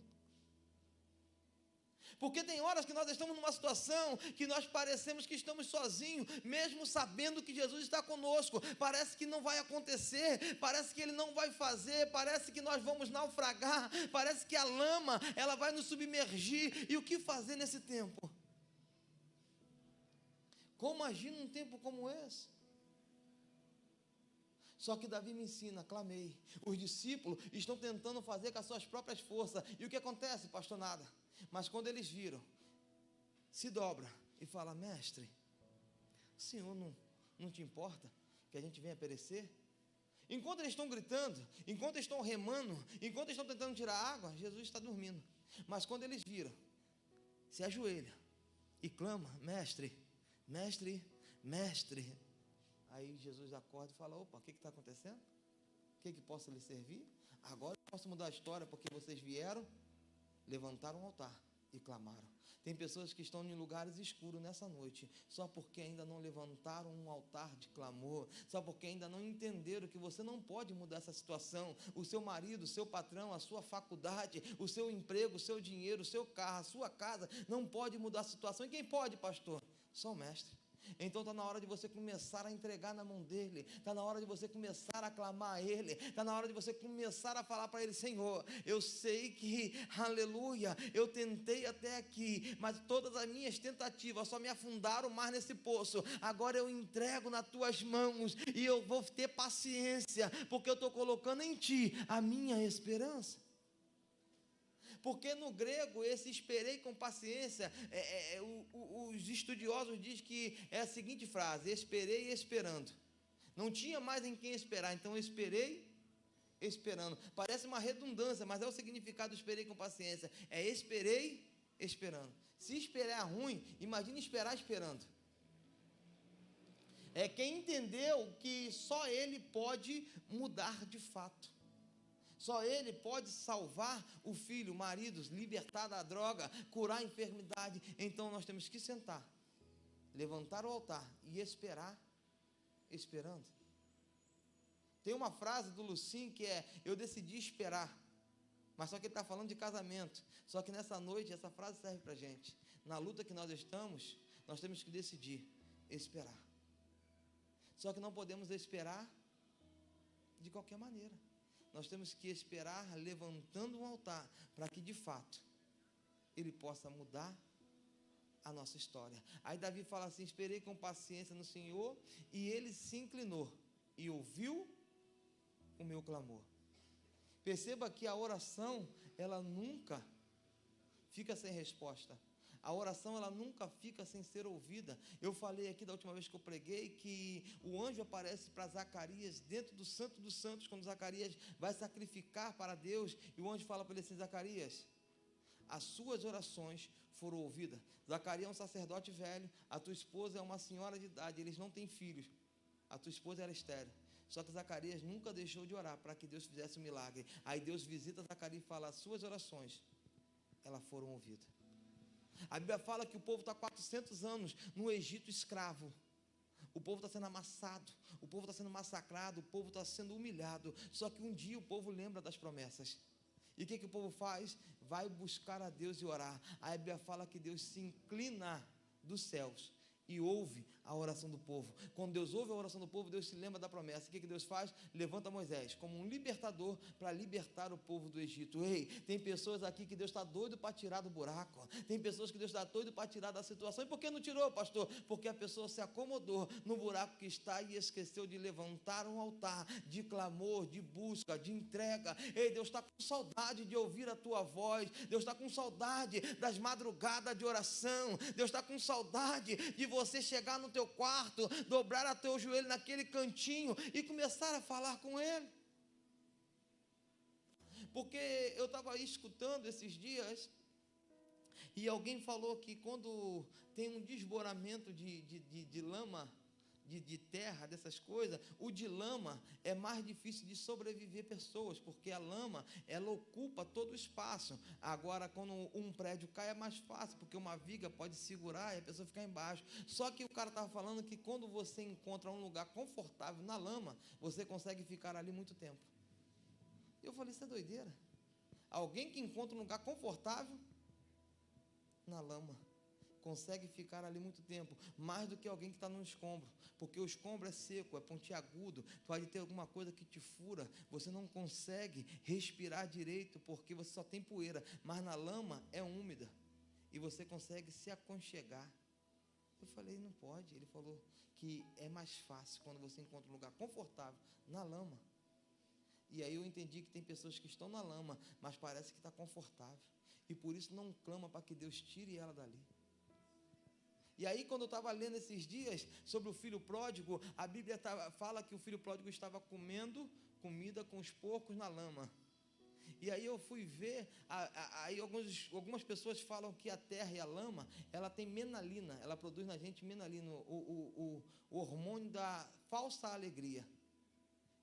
Porque tem horas que nós estamos numa situação que nós parecemos que estamos sozinhos, mesmo sabendo que Jesus está conosco, parece que não vai acontecer, parece que Ele não vai fazer, parece que nós vamos naufragar, parece que a lama, ela vai nos submergir, e o que fazer nesse tempo? Como agir num tempo como esse? Só que Davi me ensina, clamei. Os discípulos estão tentando fazer com as suas próprias forças. E o que acontece, pastor? Nada. Mas quando eles viram, se dobra e fala: mestre, o Senhor não te importa que a gente venha perecer? Enquanto eles estão gritando, enquanto eles estão remando, enquanto eles estão tentando tirar água, Jesus está dormindo. Mas quando eles viram, se ajoelha e clama: mestre, mestre, mestre. Aí Jesus acorda e fala: opa, o que está acontecendo? O que posso lhe servir? Agora eu posso mudar a história, porque vocês vieram, levantaram um altar e clamaram. Tem pessoas que estão em lugares escuros nessa noite, só porque ainda não levantaram um altar de clamor, só porque ainda não entenderam que você não pode mudar essa situação. O seu marido, o seu patrão, a sua faculdade, o seu emprego, o seu dinheiro, o seu carro, a sua casa, não pode mudar a situação. E quem pode, pastor? Só o mestre. Então está na hora de você começar a entregar na mão dele, está na hora de você começar a clamar a ele, está na hora de você começar a falar para ele: Senhor, eu sei que, aleluia, eu tentei até aqui, mas todas as minhas tentativas só me afundaram mais nesse poço. Agora eu entrego nas tuas mãos e eu vou ter paciência, porque eu estou colocando em ti a minha esperança. Porque no grego, esse esperei com paciência, os estudiosos dizem que é a seguinte frase: esperei esperando. Não tinha mais em quem esperar, então eu esperei esperando. Parece uma redundância, mas é o significado do esperei com paciência. É esperei esperando. Se esperar ruim, imagine esperar esperando. É quem entendeu que só ele pode mudar de fato. Só ele pode salvar o filho, o marido, libertar da droga, curar a enfermidade. Então nós temos que sentar, levantar o altar e esperar, esperando. Tem uma frase do Lucim que é: eu decidi esperar. Mas só que ele está falando de casamento. Só que nessa noite essa frase serve para a gente. Na luta que nós estamos, nós temos que decidir esperar. Só que não podemos esperar de qualquer maneira. Nós temos que esperar levantando um altar, para que de fato ele possa mudar a nossa história. Aí Davi fala assim: esperei com paciência no Senhor, e ele se inclinou e ouviu o meu clamor. Perceba que a oração, ela nunca fica sem resposta. A oração, ela nunca fica sem ser ouvida. Eu falei aqui da última vez que eu preguei que o anjo aparece para Zacarias dentro do Santo dos Santos, quando Zacarias vai sacrificar para Deus, e o anjo fala para ele assim: Zacarias, as suas orações foram ouvidas. Zacarias é um sacerdote velho, a tua esposa é uma senhora de idade, eles não têm filhos, a tua esposa era estéril. Só que Zacarias nunca deixou de orar para que Deus fizesse um milagre. Aí Deus visita Zacarias e fala: as suas orações, elas foram ouvidas. A Bíblia fala que o povo está 400 anos no Egito escravo. O povo está sendo amassado, o povo está sendo massacrado, o povo está sendo humilhado. Só que um dia o povo lembra das promessas. E o que o povo faz? Vai buscar a Deus e orar. A Bíblia fala que Deus se inclina dos céus e ouve a oração do povo. Quando Deus ouve a oração do povo, Deus se lembra da promessa. O que Deus faz? Levanta Moisés como um libertador para libertar o povo do Egito. Ei, tem pessoas aqui que Deus está doido para tirar do buraco. Tem pessoas que Deus está doido para tirar da situação. E por que não tirou, pastor? Porque a pessoa se acomodou no buraco que está e esqueceu de levantar um altar de clamor, de busca, de entrega. Ei, Deus está com saudade de ouvir a tua voz. Deus está com saudade das madrugadas de oração. Deus está com saudade de você chegar no teu quarto, dobrar o teu joelho naquele cantinho e começar a falar com Ele. Porque eu estava aí escutando esses dias, e alguém falou que quando tem um desmoronamento de lama, de terra, dessas coisas, o de lama é mais difícil de sobreviver pessoas, porque a lama, ela ocupa todo o espaço. Agora, quando um prédio cai, é mais fácil, porque uma viga pode segurar e a pessoa ficar embaixo. Só que o cara estava falando que quando você encontra um lugar confortável na lama, você consegue ficar ali muito tempo. Eu falei, isso é doideira. Alguém que encontra um lugar confortável na lama consegue ficar ali muito tempo, mais do que alguém que está no escombro, porque o escombro é seco, é pontiagudo, pode ter alguma coisa que te fura, você não consegue respirar direito, porque você só tem poeira, mas na lama é úmida, e você consegue se aconchegar. Eu falei, não pode. Ele falou que é mais fácil quando você encontra um lugar confortável na lama. E aí eu entendi que tem pessoas que estão na lama, mas parece que está confortável, e por isso não clama para que Deus tire ela dali. E aí, quando eu estava lendo esses dias sobre o filho pródigo, a Bíblia fala que o filho pródigo estava comendo comida com os porcos na lama. E aí eu fui ver, aí algumas pessoas falam que a terra e a lama, ela tem menalina, ela produz na gente menalina, o hormônio da falsa alegria.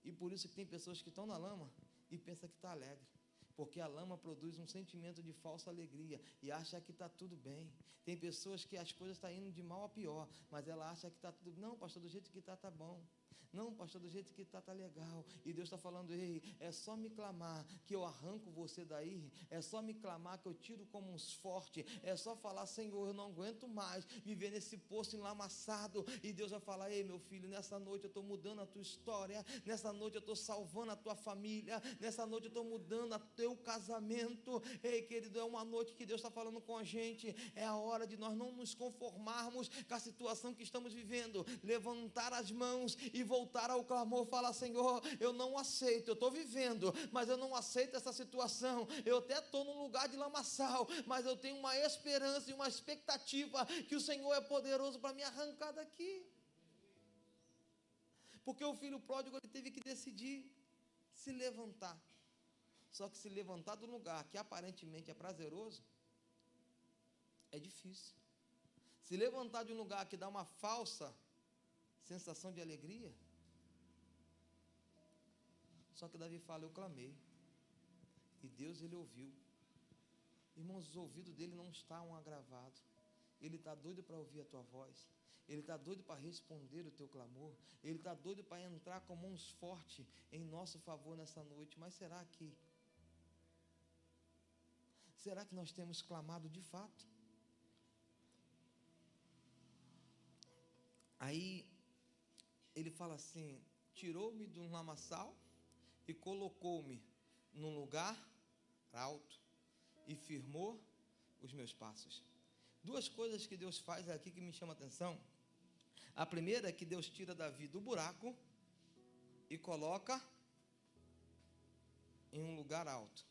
E por isso que tem pessoas que estão na lama e pensam que está alegre, porque a lama produz um sentimento de falsa alegria e acha que está tudo bem. Tem pessoas que as coisas estão indo de mal a pior, mas ela acha que está tudo bem. Não, pastor, do jeito que está bom. Não, pastor, do jeito que está legal. E Deus está falando, ei, é só me clamar que eu arranco você daí, é só me clamar que eu tiro como uns fortes, é só falar, Senhor, eu não aguento mais viver nesse poço enlamaçado. E Deus vai falar, ei, meu filho, nessa noite eu estou mudando a tua história, nessa noite eu estou salvando a tua família, nessa noite eu estou mudando o teu casamento. Ei, querido, é uma noite que Deus está falando com a gente, é a hora de nós não nos conformarmos com a situação que estamos vivendo, levantar as mãos e voltar ao clamor, falar, Senhor, eu não aceito, eu estou vivendo, mas eu não aceito essa situação, eu até estou num lugar de lamaçal, mas eu tenho uma esperança e uma expectativa que o Senhor é poderoso para me arrancar daqui. Porque o filho pródigo, ele teve que decidir se levantar. Só que se levantar do lugar que aparentemente é prazeroso, é difícil. Se levantar de um lugar que dá uma falsa sensação de alegria. Só que Davi fala, eu clamei, e Deus, ele ouviu. Irmãos, os ouvidos dele não estão agravados. Ele está doido para ouvir a tua voz. Ele está doido para responder o teu clamor. Ele está doido para entrar com mãos fortes em nosso favor nessa noite. Mas será que nós temos clamado de fato? Aí ele fala assim, tirou-me de um lamaçal e colocou-me num lugar alto e firmou os meus passos. Duas coisas que Deus faz aqui que me chamam a atenção. A primeira é que Deus tira Davi do buraco e coloca em um lugar alto.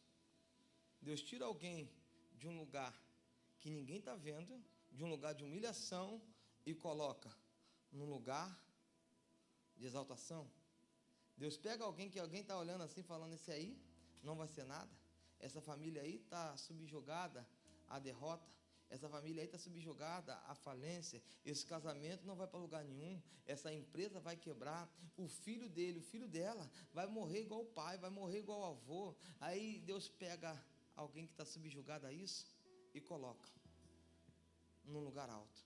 Deus tira alguém de um lugar que ninguém está vendo, de um lugar de humilhação, e coloca num lugar de exaltação. Deus pega alguém que alguém está olhando assim, falando, esse aí não vai ser nada, essa família aí está subjugada à derrota, essa família aí está subjugada à falência, esse casamento não vai para lugar nenhum, essa empresa vai quebrar, o filho dele, o filho dela vai morrer igual o pai, vai morrer igual o avô. Aí Deus pega alguém que está subjugado a isso e coloca num lugar alto.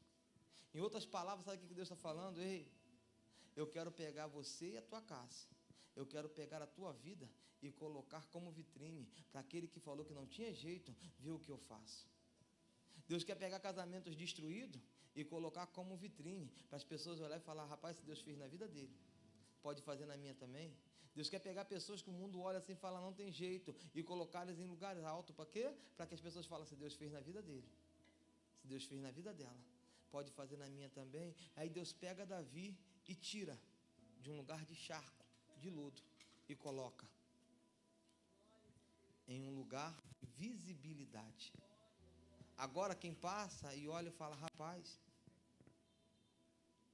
Em outras palavras, sabe o que Deus está falando? Ei, eu quero pegar você e a tua casa, eu quero pegar a tua vida e colocar como vitrine, para aquele que falou que não tinha jeito, ver o que eu faço. Deus quer pegar casamentos destruídos e colocar como vitrine, para as pessoas olharem e falar, rapaz, se Deus fez na vida dele, pode fazer na minha também. Deus quer pegar pessoas que o mundo olha assim e fala, não tem jeito, e colocá-las em lugares altos, para quê? Para que as pessoas falem, se Deus fez na vida dele, se Deus fez na vida dela, pode fazer na minha também. Aí Deus pega Davi e tira de um lugar de charco, de lodo, e coloca em um lugar de visibilidade. Agora quem passa e olha e fala, rapaz,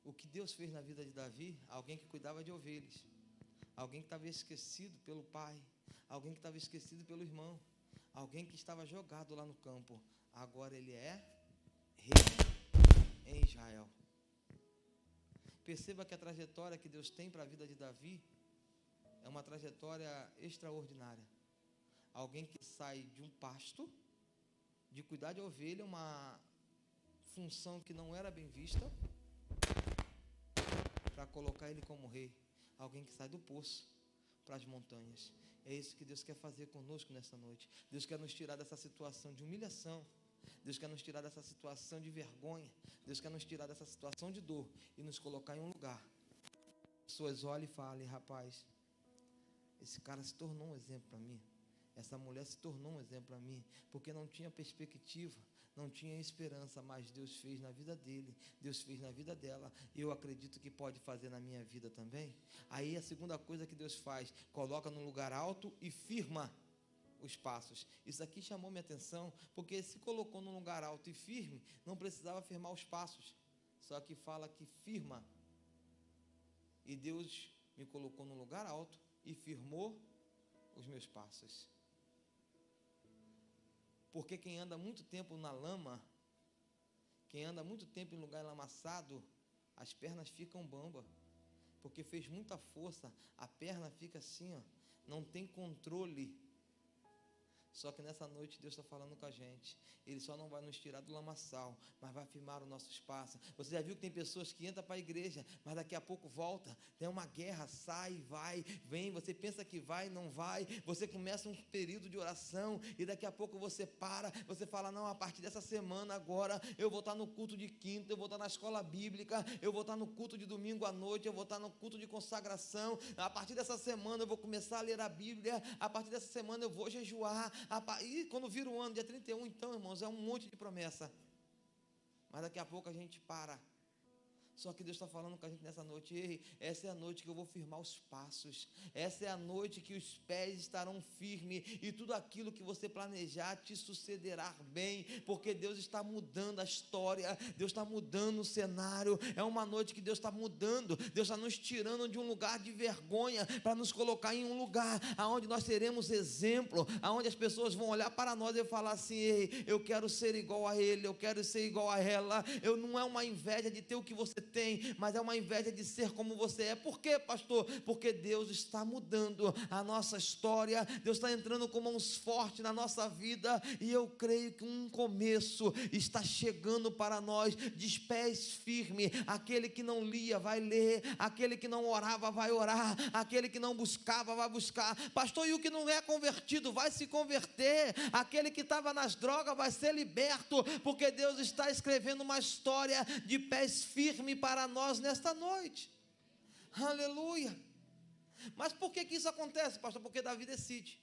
o que Deus fez na vida de Davi, alguém que cuidava de ovelhas, alguém que estava esquecido pelo pai, alguém que estava esquecido pelo irmão, alguém que estava jogado lá no campo. Agora ele é rei em Israel. Perceba que a trajetória que Deus tem para a vida de Davi é uma trajetória extraordinária. Alguém que sai de um pasto, de cuidar de ovelha, uma função que não era bem vista, para colocar ele como rei. Alguém que sai do poço para as montanhas. É isso que Deus quer fazer conosco nessa noite. Deus quer nos tirar dessa situação de humilhação. Deus quer nos tirar dessa situação de vergonha. Deus quer nos tirar dessa situação de dor e nos colocar em um lugar. Pessoas olhem e falem: rapaz, esse cara se tornou um exemplo para mim. Essa mulher se tornou um exemplo para mim, porque não tinha perspectiva, não tinha esperança, mas Deus fez na vida dele, Deus fez na vida dela, e eu acredito que pode fazer na minha vida também. Aí a segunda coisa que Deus faz, coloca num lugar alto e firma os passos. Isso aqui chamou minha atenção, porque se colocou num lugar alto e firme, não precisava firmar os passos, só que fala que firma, e Deus me colocou num lugar alto e firmou os meus passos. Porque quem anda muito tempo na lama, quem anda muito tempo em lugar lamaçado, as pernas ficam bamba, porque fez muita força, a perna fica assim, ó, não tem controle. Só que nessa noite Deus está falando com a gente. Ele só não vai nos tirar do lamaçal, mas vai firmar o nosso espaço. Você já viu que tem pessoas que entram para a igreja, mas daqui a pouco volta. Tem uma guerra, sai, vai, vem. Você pensa que vai, não vai. Você começa um período de oração e daqui a pouco você para. Você fala: não, a partir dessa semana agora eu vou estar no culto de quinta, eu vou estar na escola bíblica, eu vou estar no culto de domingo à noite, eu vou estar no culto de consagração. A partir dessa semana eu vou começar a ler a Bíblia. A partir dessa semana eu vou jejuar. E quando vira o ano, dia 31, então, irmãos, é um monte de promessa. Mas daqui a pouco a gente para. Só que Deus está falando com a gente nessa noite: ei, essa é a noite que eu vou firmar os passos. Essa é a noite que os pés estarão firmes e tudo aquilo que você planejar te sucederá bem, porque Deus está mudando a história, Deus está mudando o cenário. É uma noite que Deus está mudando, Deus está nos tirando de um lugar de vergonha para nos colocar em um lugar onde nós teremos exemplo, onde as pessoas vão olhar para nós e falar assim: ei, eu quero ser igual a ele, eu quero ser igual a ela. Eu não é uma inveja de ter o que você tem, mas é uma inveja de ser como você é. Por quê, pastor? Porque Deus está mudando a nossa história, Deus está entrando com mãos fortes na nossa vida, e eu creio que um começo está chegando para nós, de pés firmes. Aquele que não lia vai ler, aquele que não orava vai orar, aquele que não buscava vai buscar. Pastor, e o que não é convertido vai se converter, aquele que estava nas drogas vai ser liberto, porque Deus está escrevendo uma história de pés firmes para nós nesta noite. Aleluia. Mas por que isso acontece, pastor? Porque Davi decide.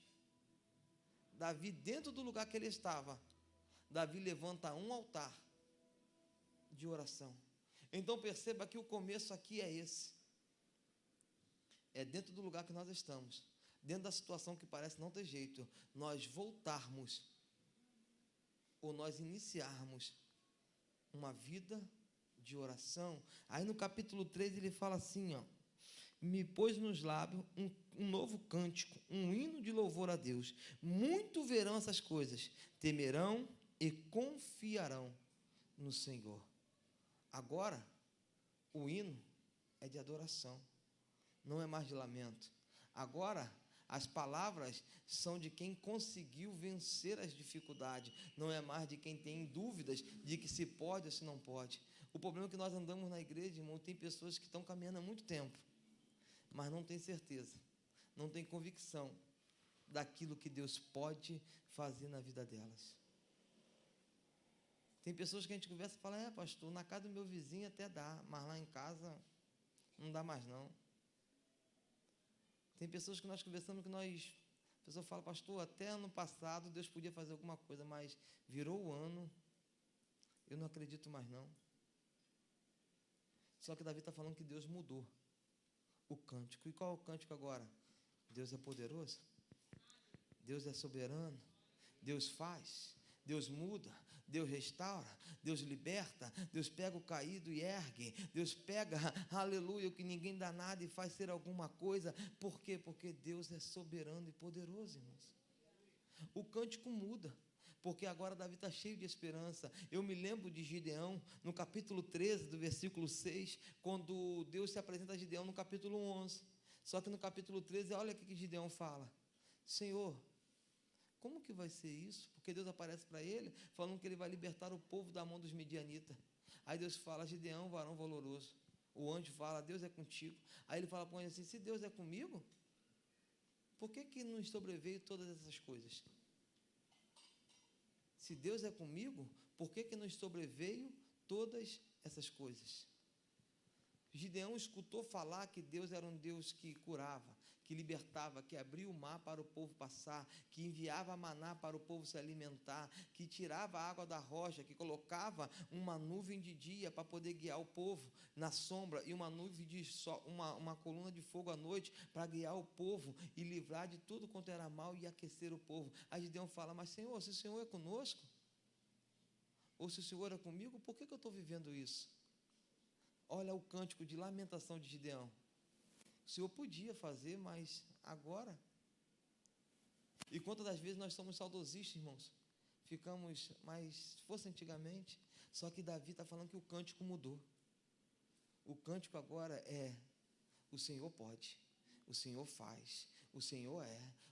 Davi, dentro do lugar que ele estava, Davi levanta um altar de oração. Então perceba que o começo aqui é esse. É dentro do lugar que nós estamos, dentro da situação que parece não ter jeito, nós voltarmos, ou nós iniciarmos uma vida de oração. Aí no capítulo 3 ele fala assim, ó: me pôs nos lábios um novo cântico, um hino de louvor a Deus. Muito verão essas coisas, temerão e confiarão no Senhor. Agora, o hino é de adoração, não é mais de lamento. Agora, as palavras são de quem conseguiu vencer as dificuldades, não é mais de quem tem dúvidas de que se pode ou se não pode. O problema é que nós andamos na igreja, irmão, tem pessoas que estão caminhando há muito tempo, mas não tem certeza, não tem convicção daquilo que Deus pode fazer na vida delas. Tem pessoas que a gente conversa e fala: pastor, na casa do meu vizinho até dá, mas lá em casa não dá mais não. Tem pessoas que nós conversamos que a pessoa fala: pastor, até ano passado Deus podia fazer alguma coisa, mas virou o ano, eu não acredito mais não. Só que Davi está falando que Deus mudou o cântico. E qual é o cântico agora? Deus é poderoso, Deus é soberano, Deus faz, Deus muda, Deus restaura, Deus liberta, Deus pega o caído e ergue, Deus pega, aleluia, o que ninguém dá nada e faz ser alguma coisa. Por quê? Porque Deus é soberano e poderoso, irmãos. O cântico muda, porque agora Davi está cheio de esperança. Eu me lembro de Gideão, no capítulo 13, do versículo 6, quando Deus se apresenta a Gideão no capítulo 11. Só que no capítulo 13, olha o que Gideão fala: Senhor, como que vai ser isso? Porque Deus aparece para ele, falando que ele vai libertar o povo da mão dos midianitas. Aí Deus fala: Gideão, varão valoroso. O anjo fala: Deus é contigo. Aí ele fala para o anjo assim: se Deus é comigo, por que nos sobreveio todas essas coisas? Se Deus é comigo, por que nos sobreveio todas essas coisas? Gideão escutou falar que Deus era um Deus que curava, que libertava, que abria o mar para o povo passar, que enviava maná para o povo se alimentar, que tirava a água da rocha, que colocava uma nuvem de dia para poder guiar o povo na sombra e uma nuvem de sol, uma coluna de fogo à noite para guiar o povo e livrar de tudo quanto era mal e aquecer o povo. Aí Gideão fala: mas Senhor, se o Senhor é conosco, ou se o Senhor é comigo, por que eu estou vivendo isso? Olha o cântico de lamentação de Gideão. O Senhor podia fazer, mas agora? E quantas das vezes nós somos saudosistas, irmãos? Ficamos, mas se fosse antigamente. Só que Davi está falando que o cântico mudou. O cântico agora é: o Senhor pode, o Senhor faz, o Senhor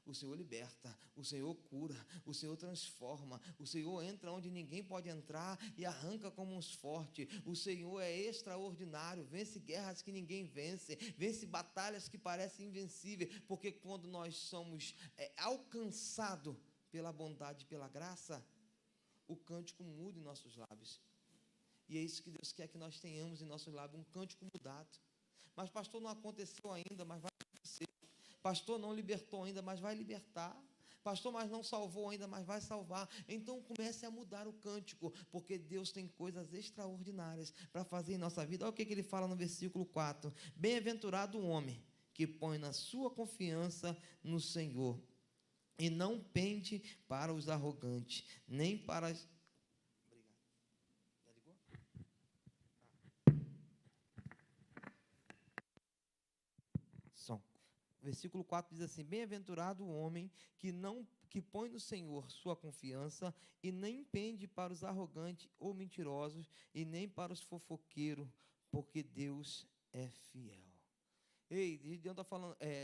o Senhor liberta, o Senhor cura, o Senhor transforma, o Senhor entra onde ninguém pode entrar e arranca como uns fortes. O Senhor é extraordinário, vence guerras que ninguém vence, vence batalhas que parecem invencíveis, porque quando nós somos alcançados pela bondade e pela graça, o cântico muda em nossos lábios. E é isso que Deus quer que nós tenhamos em nossos lábios, um cântico mudado. Mas pastor, não aconteceu ainda, mas vai acontecer. Pastor, não libertou ainda, mas vai libertar. Pastor, mas não salvou ainda, mas vai salvar. Então comece a mudar o cântico, porque Deus tem coisas extraordinárias para fazer em nossa vida. Olha o que ele fala no versículo 4: bem-aventurado o homem que põe na sua confiança no Senhor e não pende para os arrogantes, nem para as... Versículo 4 diz assim: bem-aventurado o homem que põe no Senhor sua confiança e nem pende para os arrogantes ou mentirosos e nem para os fofoqueiros, porque Deus é fiel. Ei,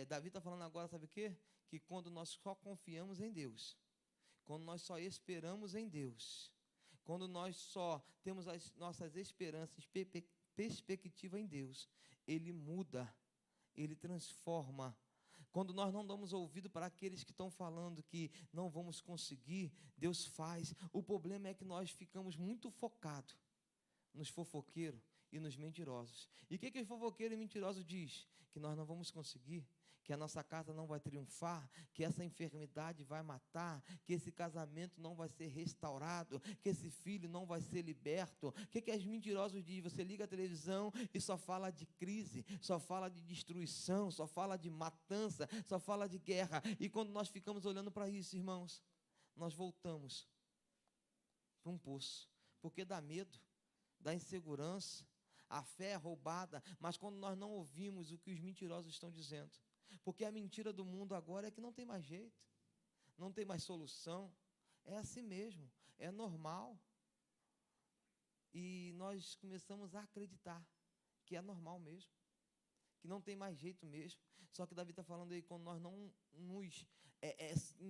Davi está falando agora, sabe o quê? Que quando nós só confiamos em Deus, quando nós só esperamos em Deus, quando nós só temos as nossas esperanças, perspectiva em Deus, Ele muda, Ele transforma. Quando nós não damos ouvido para aqueles que estão falando que não vamos conseguir, Deus faz. O problema é que nós ficamos muito focados nos fofoqueiros e nos mentirosos. E o que os fofoqueiros e mentirosos dizem? Que nós não vamos conseguir, que a nossa casa não vai triunfar, que essa enfermidade vai matar, que esse casamento não vai ser restaurado, que esse filho não vai ser liberto. O que os mentirosos dizem? Você liga a televisão e só fala de crise, só fala de destruição, só fala de matança, só fala de guerra. E quando nós ficamos olhando para isso, irmãos, nós voltamos para um poço, porque dá medo, dá insegurança, a fé é roubada. Mas quando nós não ouvimos o que os mentirosos estão dizendo, porque a mentira do mundo agora é que não tem mais jeito, não tem mais solução, é assim mesmo, é normal. E nós começamos a acreditar que é normal mesmo, que não tem mais jeito mesmo. Só que Davi está falando aí, quando nós não nos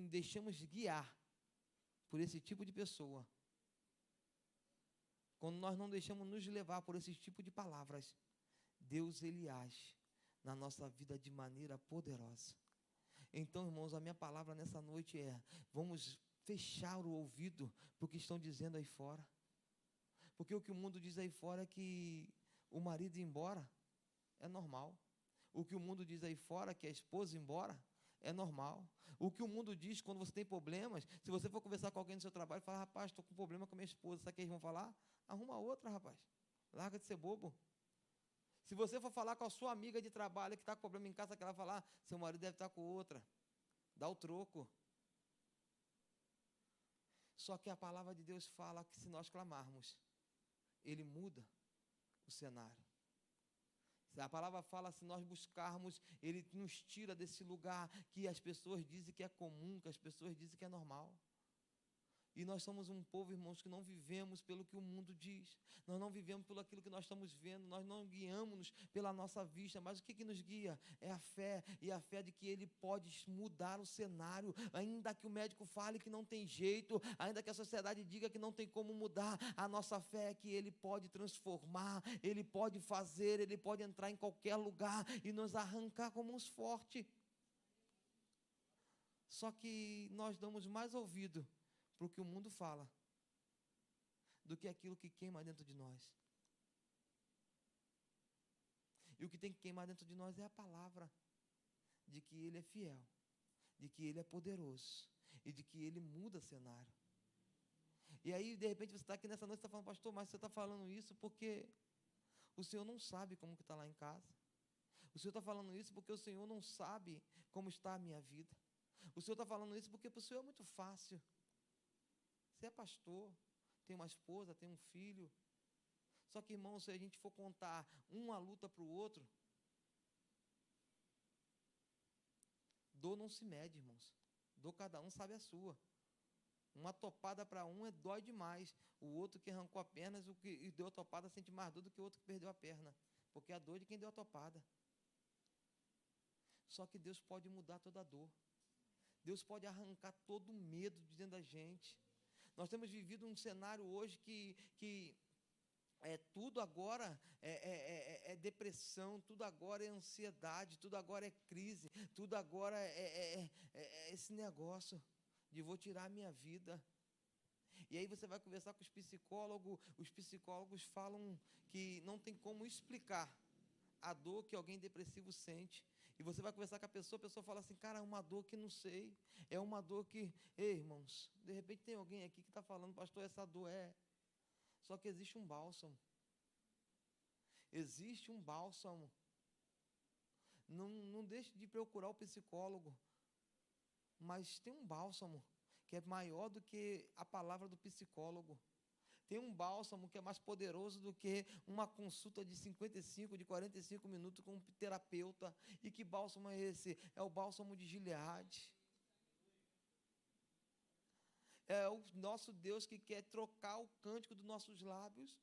deixamos guiar por esse tipo de pessoa, quando nós não deixamos nos levar por esse tipo de palavras, Deus, Ele age na nossa vida de maneira poderosa. Então, irmãos, a minha palavra nessa noite é: vamos fechar o ouvido para o que estão dizendo aí fora. Porque o que o mundo diz aí fora é que o marido ir embora é normal. O que o mundo diz aí fora é que a esposa ir embora é normal. O que o mundo diz quando você tem problemas, se você for conversar com alguém no seu trabalho e falar: rapaz, estou com problema com a minha esposa, sabe o que eles vão falar? Arruma outra, rapaz. Larga de ser bobo. Se você for falar com a sua amiga de trabalho que está com problema em casa, que ela vai falar: seu marido deve estar com outra, dá o troco. Só que a palavra de Deus fala que se nós clamarmos, Ele muda o cenário. A palavra fala, se nós buscarmos, Ele nos tira desse lugar que as pessoas dizem que é comum, que as pessoas dizem que é normal. E nós somos um povo, irmãos, que não vivemos pelo que o mundo diz. Nós não vivemos pelo aquilo que nós estamos vendo. Nós não guiamos-nos pela nossa vista. Mas o que nos guia? É a fé. E a fé de que Ele pode mudar o cenário. Ainda que o médico fale que não tem jeito. Ainda que a sociedade diga que não tem como mudar. A nossa fé é que Ele pode transformar. Ele pode fazer. Ele pode entrar em qualquer lugar e nos arrancar como uns fortes. Só que nós damos mais ouvido para o que o mundo fala, do que aquilo que queima dentro de nós. E o que tem que queimar dentro de nós é a palavra, de que Ele é fiel, de que Ele é poderoso, e de que Ele muda cenário. E aí, de repente, você está aqui nessa noite e está falando, pastor, mas você está falando isso porque o Senhor não sabe como que está lá em casa. O Senhor está falando isso porque o Senhor não sabe como está a minha vida. O Senhor está falando isso porque para o Senhor é muito fácil. Você é pastor, tem uma esposa, tem um filho. Só que, irmão, se a gente for contar uma luta para o outro, dor não se mede, irmãos. Dor cada um sabe a sua. Uma topada para um dói demais. O outro que arrancou a perna e deu a topada sente mais dor do que o outro que perdeu a perna. Porque é a dor de quem deu a topada. Só que Deus pode mudar toda a dor. Deus pode arrancar todo o medo de dentro da gente. Nós temos vivido um cenário hoje que tudo agora é depressão, tudo agora é ansiedade, tudo agora é crise, tudo agora é esse negócio de vou tirar a minha vida. E aí você vai conversar com os psicólogos falam que não tem como explicar a dor que alguém depressivo sente. E você vai conversar com a pessoa fala assim, cara, é uma dor que não sei, é uma dor que... Ei, irmãos, de repente tem alguém aqui que está falando, pastor, essa dor Só que existe um bálsamo. Existe um bálsamo. Não deixe de procurar o psicólogo, mas tem um bálsamo que é maior do que a palavra do psicólogo. Tem um bálsamo que é mais poderoso do que uma consulta de 55, de 45 minutos com um terapeuta. E que bálsamo é esse? É o bálsamo de Gileade. É o nosso Deus que quer trocar o cântico dos nossos lábios.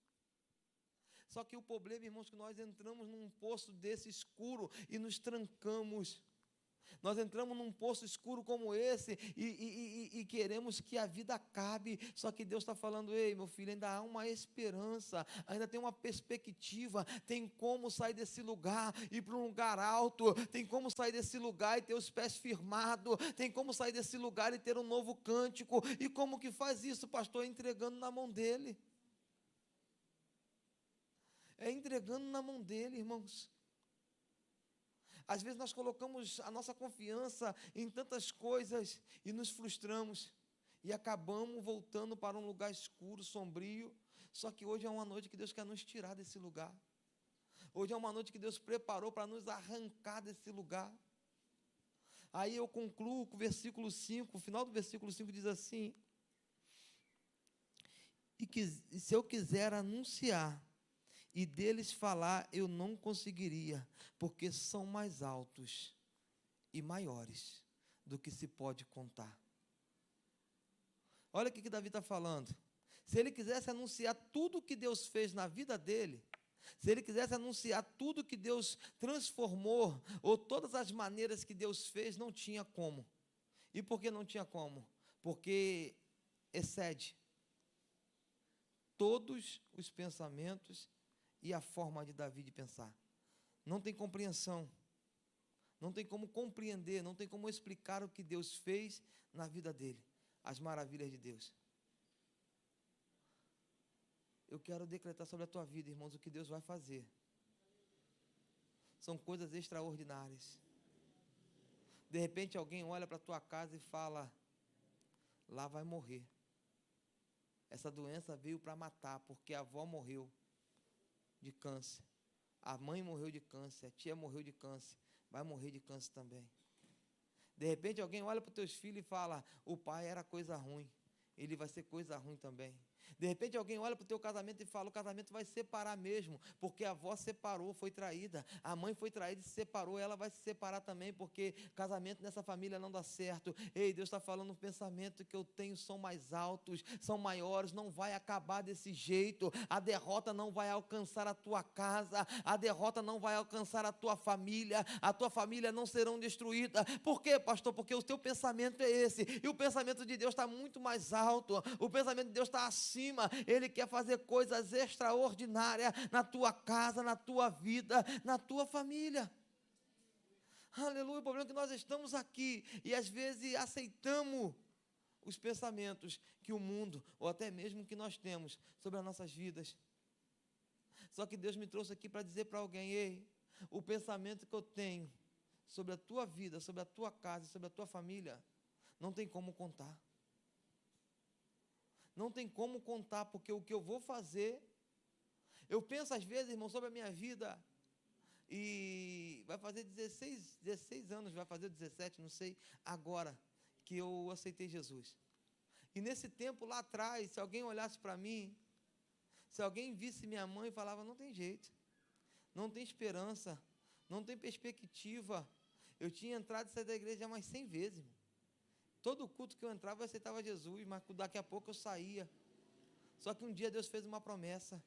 Só que o problema, irmãos, é que nós entramos num poço desse escuro e nos trancamos. Nós entramos num poço escuro como esse e queremos que a vida acabe. Só que Deus está falando, ei, meu filho, ainda há uma esperança, ainda tem uma perspectiva, tem como sair desse lugar, ir para um lugar alto, tem como sair desse lugar e ter os pés firmados, tem como sair desse lugar e ter um novo cântico. E como que faz isso, pastor? Entregando na mão dele. É entregando na mão dele, irmãos. Às vezes nós colocamos a nossa confiança em tantas coisas e nos frustramos e acabamos voltando para um lugar escuro, sombrio. Só que hoje é uma noite que Deus quer nos tirar desse lugar. Hoje é uma noite que Deus preparou para nos arrancar desse lugar. Aí eu concluo com o versículo 5, o final do versículo 5 diz assim: e se eu quiser anunciar e deles falar, eu não conseguiria, porque são mais altos e maiores do que se pode contar. Olha o que Davi está falando. Se ele quisesse anunciar tudo o que Deus fez na vida dele, se ele quisesse anunciar tudo que Deus transformou, ou todas as maneiras que Deus fez, não tinha como. E por que não tinha como? Porque excede todos os pensamentos e a forma de Davi de pensar. Não tem compreensão. Não tem como compreender, não tem como explicar o que Deus fez na vida dele. As maravilhas de Deus. Eu quero decretar sobre a tua vida, irmãos, o que Deus vai fazer. São coisas extraordinárias. De repente alguém olha para a tua casa e fala, lá vai morrer. Essa doença veio para matar, porque a avó morreu de câncer, a mãe morreu de câncer, a tia morreu de câncer, vai morrer de câncer também. De repente alguém olha para os teus filhos e fala, o pai era coisa ruim, ele vai ser coisa ruim também. De repente alguém olha para o teu casamento e fala, o casamento vai separar mesmo, porque a avó separou, foi traída, a mãe foi traída e se separou, ela vai se separar também, porque casamento nessa família não dá certo. Ei, Deus está falando, um pensamento que eu tenho são mais altos, são maiores, não vai acabar desse jeito, a derrota não vai alcançar a tua casa, a derrota não vai alcançar a tua família não serão destruídas. Por quê, pastor? Porque o teu pensamento é esse, e o pensamento de Deus está muito mais alto, o pensamento de Deus está acima. Ele quer fazer coisas extraordinárias na tua casa, na tua vida, na tua família. Aleluia. O problema é que nós estamos aqui e às vezes aceitamos os pensamentos que o mundo, ou até mesmo que nós temos sobre as nossas vidas. Só que Deus me trouxe aqui para dizer para alguém, ei, o pensamento que eu tenho sobre a tua vida, sobre a tua casa, sobre a tua família, não tem como contar. Não tem como contar, porque o que eu vou fazer, eu penso às vezes, irmão, sobre a minha vida, e vai fazer 16 anos, vai fazer 17, não sei, agora que eu aceitei Jesus. E nesse tempo lá atrás, se alguém olhasse para mim, se alguém visse minha mãe e falava, não tem jeito, não tem esperança, não tem perspectiva. Eu tinha entrado e saído da igreja mais 100 vezes, irmão. Todo culto que eu entrava, eu aceitava Jesus, mas daqui a pouco eu saía. Só que um dia Deus fez uma promessa.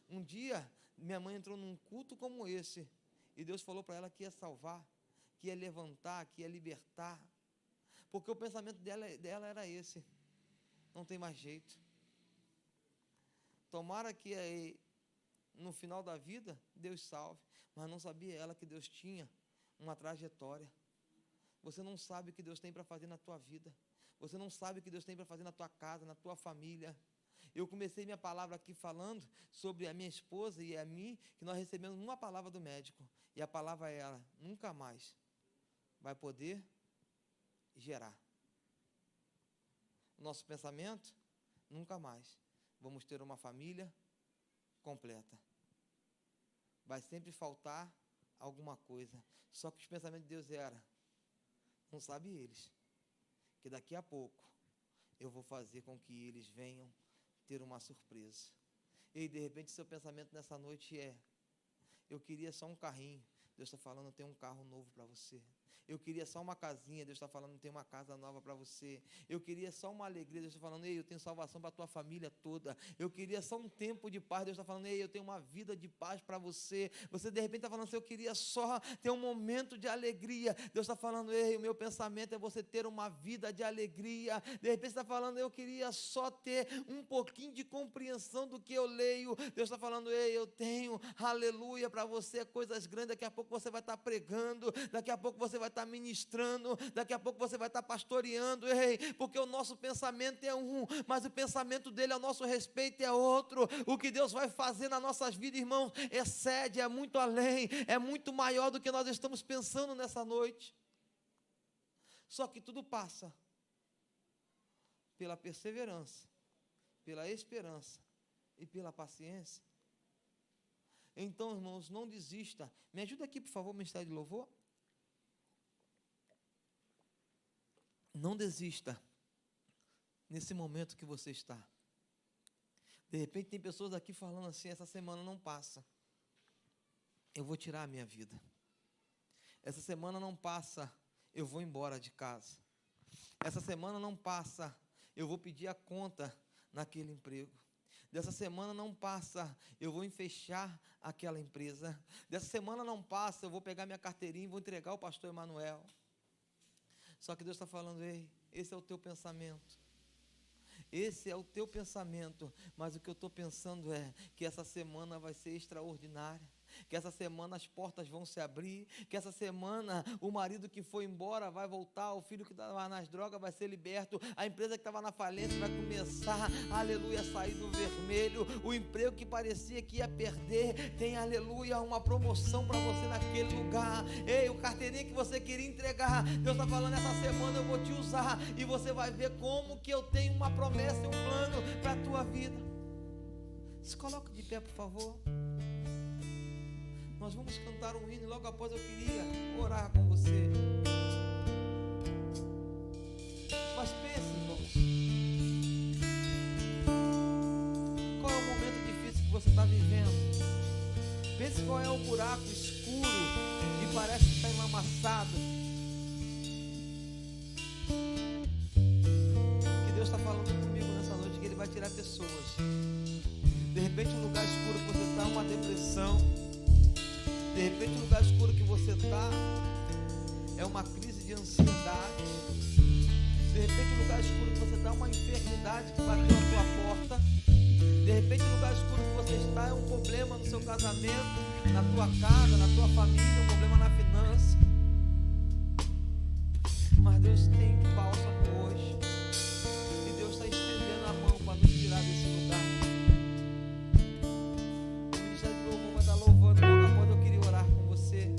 Um dia, minha mãe entrou num culto como esse, e Deus falou para ela que ia salvar, que ia levantar, que ia libertar. Porque o pensamento dela era esse. Não tem mais jeito. Tomara que aí, no final da vida, Deus salve. Mas não sabia ela que Deus tinha uma trajetória. Você não sabe o que Deus tem para fazer na tua vida. Você não sabe o que Deus tem para fazer na tua casa, na tua família. Eu comecei minha palavra aqui falando sobre a minha esposa e a mim, que nós recebemos uma palavra do médico. E a palavra é ela, nunca mais vai poder gerar. O nosso pensamento, nunca mais vamos ter uma família completa. Vai sempre faltar alguma coisa. Só que os pensamentos de Deus eram, não sabe eles, que daqui a pouco eu vou fazer com que eles venham ter uma surpresa. E de repente seu pensamento nessa noite é, eu queria só um carrinho. Deus está falando, eu tenho um carro novo para você. Eu queria só uma casinha, Deus está falando, tem uma casa nova para você. Eu queria só uma alegria, Deus está falando, ei, eu tenho salvação para a tua família toda. Eu queria só um tempo de paz, Deus está falando, ei, eu tenho uma vida de paz para você. Você de repente está falando assim, eu queria só ter um momento de alegria. Deus está falando, ei, o meu pensamento é você ter uma vida de alegria. De repente está falando, eu queria só ter um pouquinho de compreensão do que eu leio. Deus está falando, ei, eu tenho, aleluia, para você coisas grandes. Daqui a pouco você vai estar pregando, daqui a pouco você vai estar ministrando, daqui a pouco você vai estar pastoreando, ei, porque o nosso pensamento é um, mas o pensamento dele ao nosso respeito é outro. O que Deus vai fazer nas nossas vidas, irmãos, excede, é muito além, é muito maior do que nós estamos pensando nessa noite. Só que tudo passa pela perseverança, pela esperança e pela paciência. Então, irmãos, não desista. Me ajuda aqui, por favor, ministério de louvor. Não desista nesse momento que você está. De repente tem pessoas aqui falando assim, essa semana não passa. Eu vou tirar a minha vida. Essa semana não passa, eu vou embora de casa. Essa semana não passa, eu vou pedir a conta naquele emprego. Dessa semana não passa, eu vou fechar aquela empresa. Dessa semana não passa, eu vou pegar minha carteirinha e vou entregar ao pastor Emanuel. Só que Deus está falando, ei, esse é o teu pensamento. Esse é o teu pensamento, mas o que eu estou pensando é que essa semana vai ser extraordinária. Que essa semana as portas vão se abrir, que essa semana o marido que foi embora vai voltar, o filho que estava nas drogas vai ser liberto, a empresa que estava na falência vai começar, aleluia, a sair do vermelho, o emprego que parecia que ia perder, tem, aleluia, uma promoção para você naquele lugar. Ei, o carteirinho que você queria entregar, Deus está falando, essa semana eu vou te usar, e você vai ver como que eu tenho uma promessa e um plano para a tua vida. Se coloca de pé, por favor. Nós vamos cantar um hino e logo após eu queria orar com você. Mas pense, irmãos, você está vivendo. Pense qual é o buraco escuro e parece que está enlamaçado. Que Deus está falando comigo nessa noite, que Ele vai tirar pessoas. De repente um lugar escuro que você está, uma depressão. De repente um lugar escuro que você está é uma crise de ansiedade. De repente um lugar escuro que você está, uma enfermidade que bateu na sua porta. De repente o lugar escuro que você está é um problema no seu casamento, na tua casa, na tua família, um problema na finança. Mas Deus tem bálsamo hoje. E Deus está estendendo a mão para nos tirar desse lugar. O Ministério do Louvor vai estar louvando. Logo após eu queria orar com você.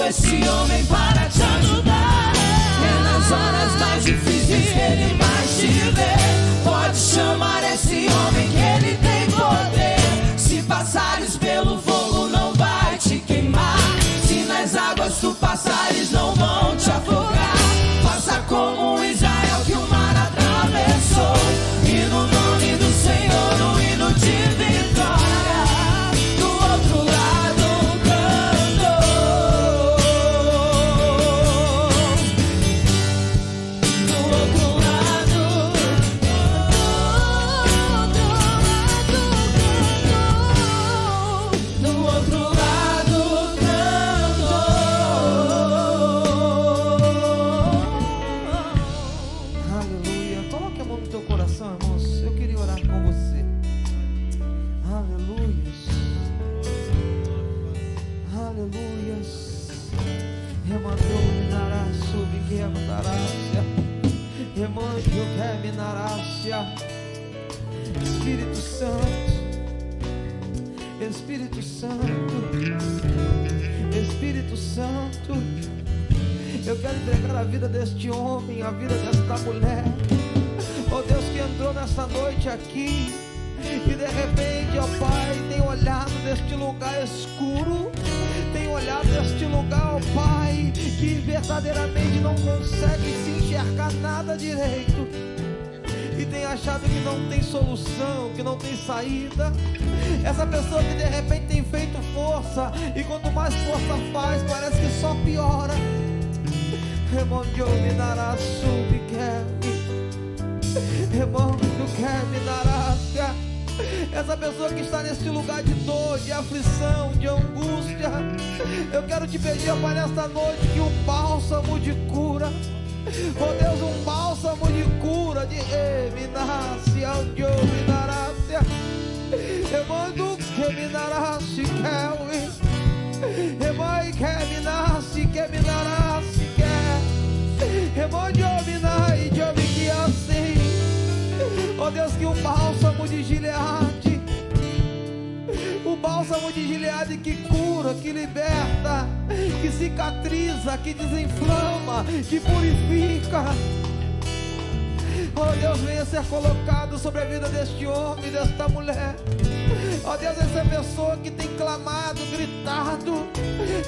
Esse homem para te ajudar. É nas horas mais difíceis que ele mais te vê. Pode chamar esse homem que ele tem poder. Se passares pelo fogo não vai te queimar. Se nas águas tu passares não vão te afogar. Faça como Israel que o mar atravessou. E no nome do Senhor um hino de vitória. Do outro lado do outro lado Santo, Espírito Santo, Espírito Santo, eu quero entregar a vida deste homem, a vida desta mulher, ó Deus, que entrou nessa noite aqui e de repente, ó Pai, tem olhado deste lugar escuro, tem olhado deste lugar, ó Pai, que verdadeiramente não consegue se enxergar nada direito e tem achado que não tem solução, que não tem saída. Essa pessoa que de repente tem feito força e quanto mais força faz, parece que só piora. Remondio me dará subquebe, remondio quer me dará. Essa pessoa que está nesse lugar de dor, de aflição, de angústia, eu quero te pedir, Pai, nesta noite, que um bálsamo de cura, oh Deus, um bálsamo de cura, de eminância, onde eu me dará, eu mando que me dará, se quer, eu mando que me nasce, que me dará, se quer, eu mando me dar e eu me que assim, oh Deus, que um bálsamo de Gileade, o bálsamo de Gileade que cura, que liberta, que cicatriza, que desinflama, que purifica, oh Deus, venha ser colocado sobre a vida deste homem, desta mulher. Ó Deus, essa pessoa que tem clamado, gritado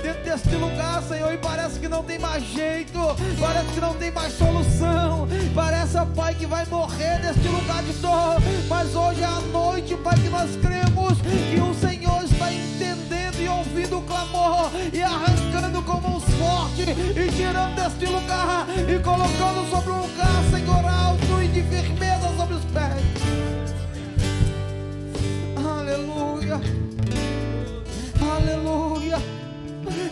dentro deste lugar, Senhor, e parece que não tem mais jeito, parece que não tem mais solução, parece, ó Pai, que vai morrer neste lugar de dor, mas hoje é a noite, Pai, que nós cremos que o Senhor está entendendo e ouvindo o clamor e arrancando com mãos fortes e tirando deste lugar e colocando sobre um lugar, Senhor, alto e de firmeza sobre os pés. Aleluia, aleluia.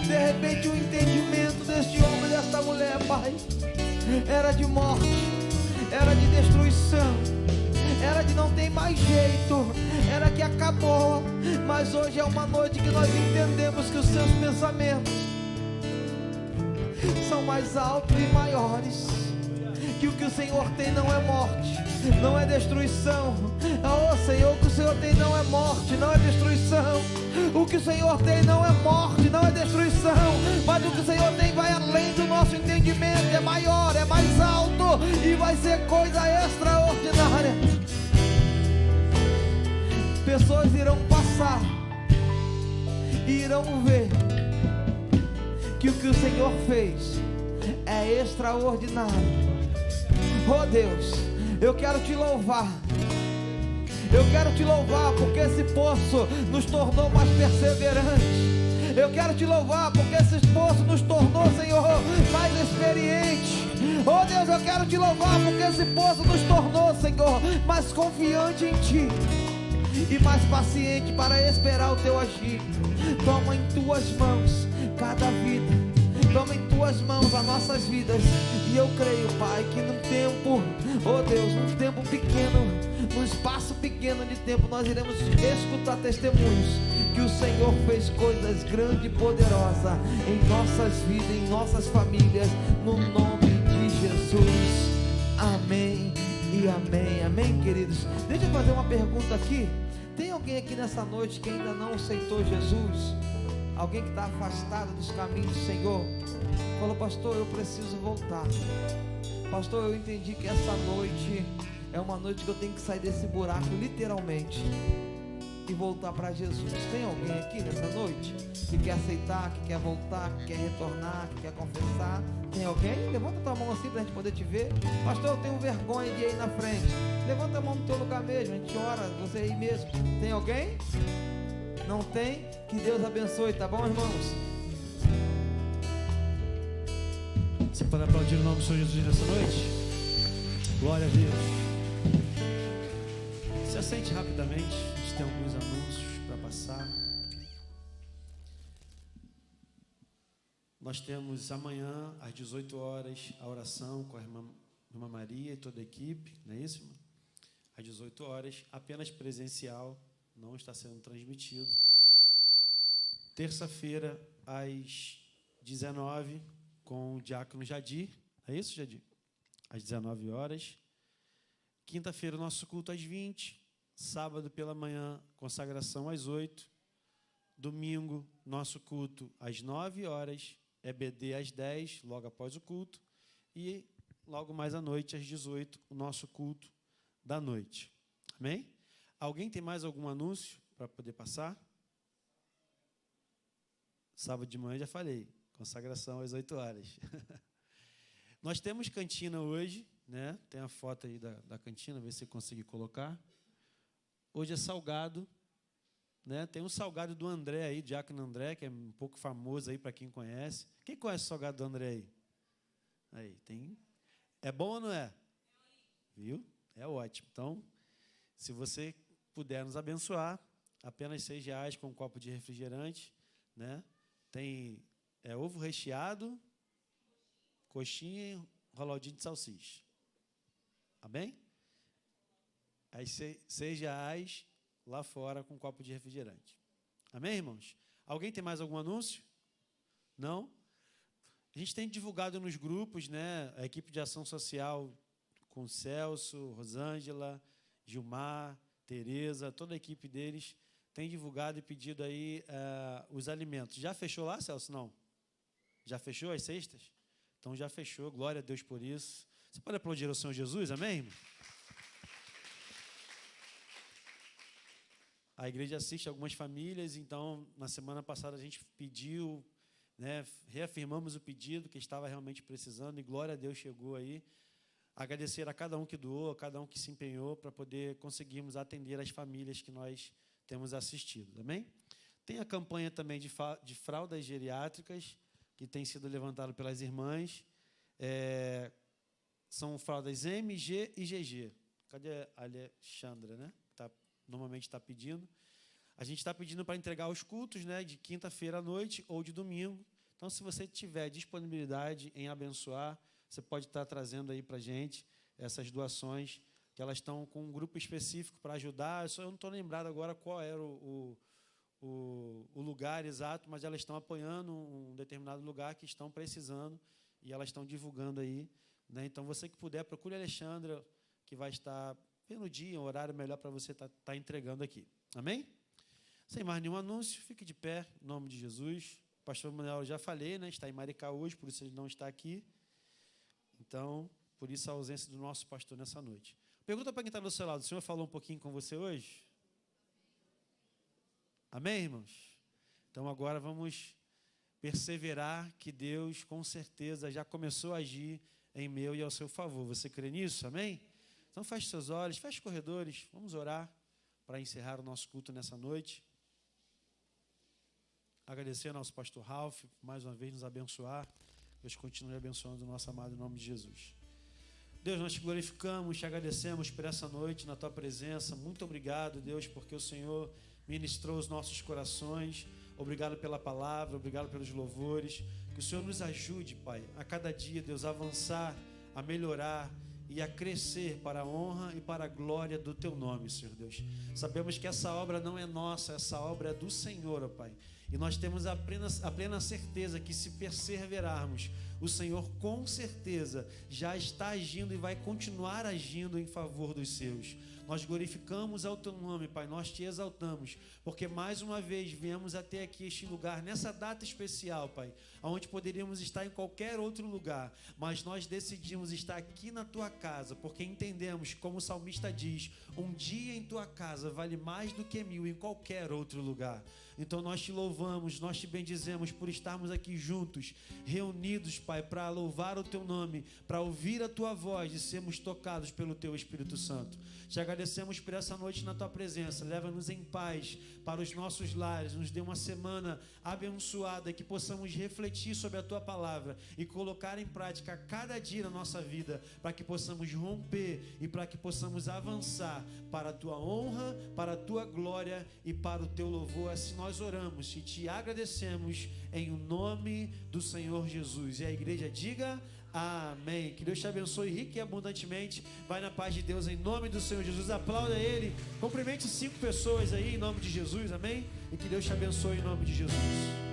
De repente o entendimento deste homem, desta mulher, Pai, era de morte, era de destruição, era de não ter mais jeito, era que acabou. Mas hoje é uma noite que nós entendemos que os seus pensamentos são mais altos e maiores, que o que o Senhor tem não é morte, não é destruição. Oh Senhor, o que o Senhor tem não é morte, não é destruição. O que o Senhor tem não é morte, não é destruição, mas o que o Senhor tem vai além do nosso entendimento, é maior, é mais alto e vai ser coisa extraordinária. Pessoas irão passar e irão ver que o que o Senhor fez é extraordinário. Oh Deus, eu quero te louvar. Eu quero te louvar porque esse poço nos tornou mais perseverantes. Eu quero te louvar porque esse poço nos tornou, Senhor, mais experientes. Oh Deus, eu quero te louvar porque esse poço nos tornou, Senhor, mais confiante em Ti e mais paciente para esperar o Teu agir. Toma em Tuas mãos cada vida, toma em Tuas mãos as nossas vidas. E eu creio, Pai, que num tempo, oh Deus, num tempo pequeno, num espaço pequeno de tempo, nós iremos escutar testemunhos que o Senhor fez coisas grandes e poderosas em nossas vidas, em nossas famílias, no nome de Jesus. Amém e amém. Amém, queridos. Deixa eu fazer uma pergunta aqui. Tem alguém aqui nessa noite que ainda não aceitou Jesus? Alguém que está afastado dos caminhos do Senhor? Falou, pastor, eu preciso voltar. Pastor, eu entendi que essa noite é uma noite que eu tenho que sair desse buraco, literalmente, e voltar para Jesus. Tem alguém aqui nessa noite que quer aceitar, que quer voltar, que quer retornar, que quer confessar? Tem alguém? Levanta tua mão assim para a gente poder te ver. Pastor, eu tenho vergonha de ir aí na frente. Levanta a mão no teu lugar mesmo, a gente ora, você aí mesmo. Tem alguém? Não tem? Que Deus abençoe, tá bom, irmãos? Você pode aplaudir o nome do Senhor Jesus nessa noite? Glória a Deus. Se assente rapidamente, a gente tem alguns anúncios para passar. Nós temos amanhã, às 18 horas, a oração com a irmã Maria e toda a equipe, não é isso, irmã? Às 18 horas, apenas presencial, não está sendo transmitido. Terça-feira, às 19, com o diácono Jadir, é isso, Jadir? Às 19 horas. Quinta-feira, nosso culto às 20. Sábado pela manhã, consagração às 8. Domingo, nosso culto às 9 horas. EBD às 10, logo após o culto. E logo mais à noite, às 18, o nosso culto da noite. Amém? Alguém tem mais algum anúncio para poder passar? Sábado de manhã já falei. Consagração às 8 horas. Nós temos cantina hoje, né? Tem a foto aí da cantina, vê se você conseguir colocar. Hoje é salgado, né? Tem um salgado do André aí, Diácono André, que é um pouco famoso aí para quem conhece. Quem conhece o salgado do André aí? Aí, tem. É bom ou não é? Viu? É ótimo. Então, se você puder nos abençoar, apenas R$6 com um copo de refrigerante, né? Tem ovo recheado, coxinha e roladinho de salsicha. Amém? Aí R$6 lá fora com um copo de refrigerante. Amém, irmãos? Alguém tem mais algum anúncio? Não? A gente tem divulgado nos grupos, né? A equipe de ação social com Celso, Rosângela, Gilmar, Tereza, toda a equipe deles tem divulgado e pedido aí os alimentos. Já fechou lá, Celso? Não? Já fechou as cestas? Então já fechou, glória a Deus por isso. Você pode aplaudir ao Senhor Jesus, amém, irmão? A igreja assiste algumas famílias, então, na semana passada a gente pediu, né, reafirmamos o pedido que estava realmente precisando, e glória a Deus chegou aí. Agradecer a cada um que doou, a cada um que se empenhou, para poder conseguirmos atender as famílias que nós temos assistido, amém? Tem a campanha também de fraldas geriátricas, que tem sido levantada pelas irmãs. São fraldas M, G e GG. Cadê a Alexandra, né? Normalmente está pedindo. A gente está pedindo para entregar os cultos, né, de quinta-feira à noite ou de domingo. Então, se você tiver disponibilidade em abençoar, você pode estar trazendo aí para a gente essas doações, que elas estão com um grupo específico para ajudar. Eu não estou lembrado agora qual era o lugar exato, mas elas estão apoiando um determinado lugar que estão precisando e elas estão divulgando aí, né? Então, você que puder, procure a Alexandra, que vai estar pelo dia, um horário melhor para você estar entregando aqui. Amém? Sem mais nenhum anúncio, fique de pé, em nome de Jesus. O pastor Manuel, já falei, né? Está em Maricá hoje, por isso ele não está aqui. Então, por isso a ausência do nosso pastor nessa noite. Pergunta para quem está do seu lado, o senhor falou um pouquinho com você hoje? Amém, irmãos? Então, agora vamos perseverar que Deus, com certeza, já começou a agir em meu e ao seu favor. Você crê nisso? Amém? Então, feche seus olhos, feche os corredores. Vamos orar para encerrar o nosso culto nessa noite. Agradecer ao nosso pastor Ralph, mais uma vez nos abençoar. Deus continue abençoando o nosso amado em nome de Jesus. Deus, nós te glorificamos, te agradecemos por essa noite na tua presença. Muito obrigado, Deus, porque o Senhor ministrou os nossos corações. Obrigado pela palavra, obrigado pelos louvores. Que o Senhor nos ajude, Pai, a cada dia, Deus, a avançar, a melhorar e a crescer para a honra e para a glória do teu nome, Senhor Deus. Sabemos que essa obra não é nossa, essa obra é do Senhor, ó Pai. E nós temos a plena certeza que, se perseverarmos, o Senhor com certeza já está agindo e vai continuar agindo em favor dos seus. Nós glorificamos ao teu nome, Pai, nós te exaltamos, porque mais uma vez viemos até aqui este lugar, nessa data especial, Pai, onde poderíamos estar em qualquer outro lugar, mas nós decidimos estar aqui na tua casa, porque entendemos, como o salmista diz, um dia em tua casa vale mais do que 1000 em qualquer outro lugar. Então nós te louvamos, nós te bendizemos por estarmos aqui juntos, reunidos, Pai, para louvar o teu nome, para ouvir a tua voz e sermos tocados pelo teu Espírito Santo. Te agradecemos por essa noite na tua presença. Leva-nos em paz para os nossos lares, nos dê uma semana abençoada, que possamos refletir sobre a tua palavra e colocar em prática cada dia na nossa vida, para que possamos romper e para que possamos avançar para a tua honra, para a tua glória e para o teu louvor. Assim nós oramos e te agradecemos em o nome do Senhor Jesus. E a igreja diga amém. Que Deus te abençoe rica e abundantemente. Vai na paz de Deus em nome do Senhor Jesus. Aplauda Ele. Cumprimente 5 pessoas aí em nome de Jesus. Amém. E que Deus te abençoe em nome de Jesus.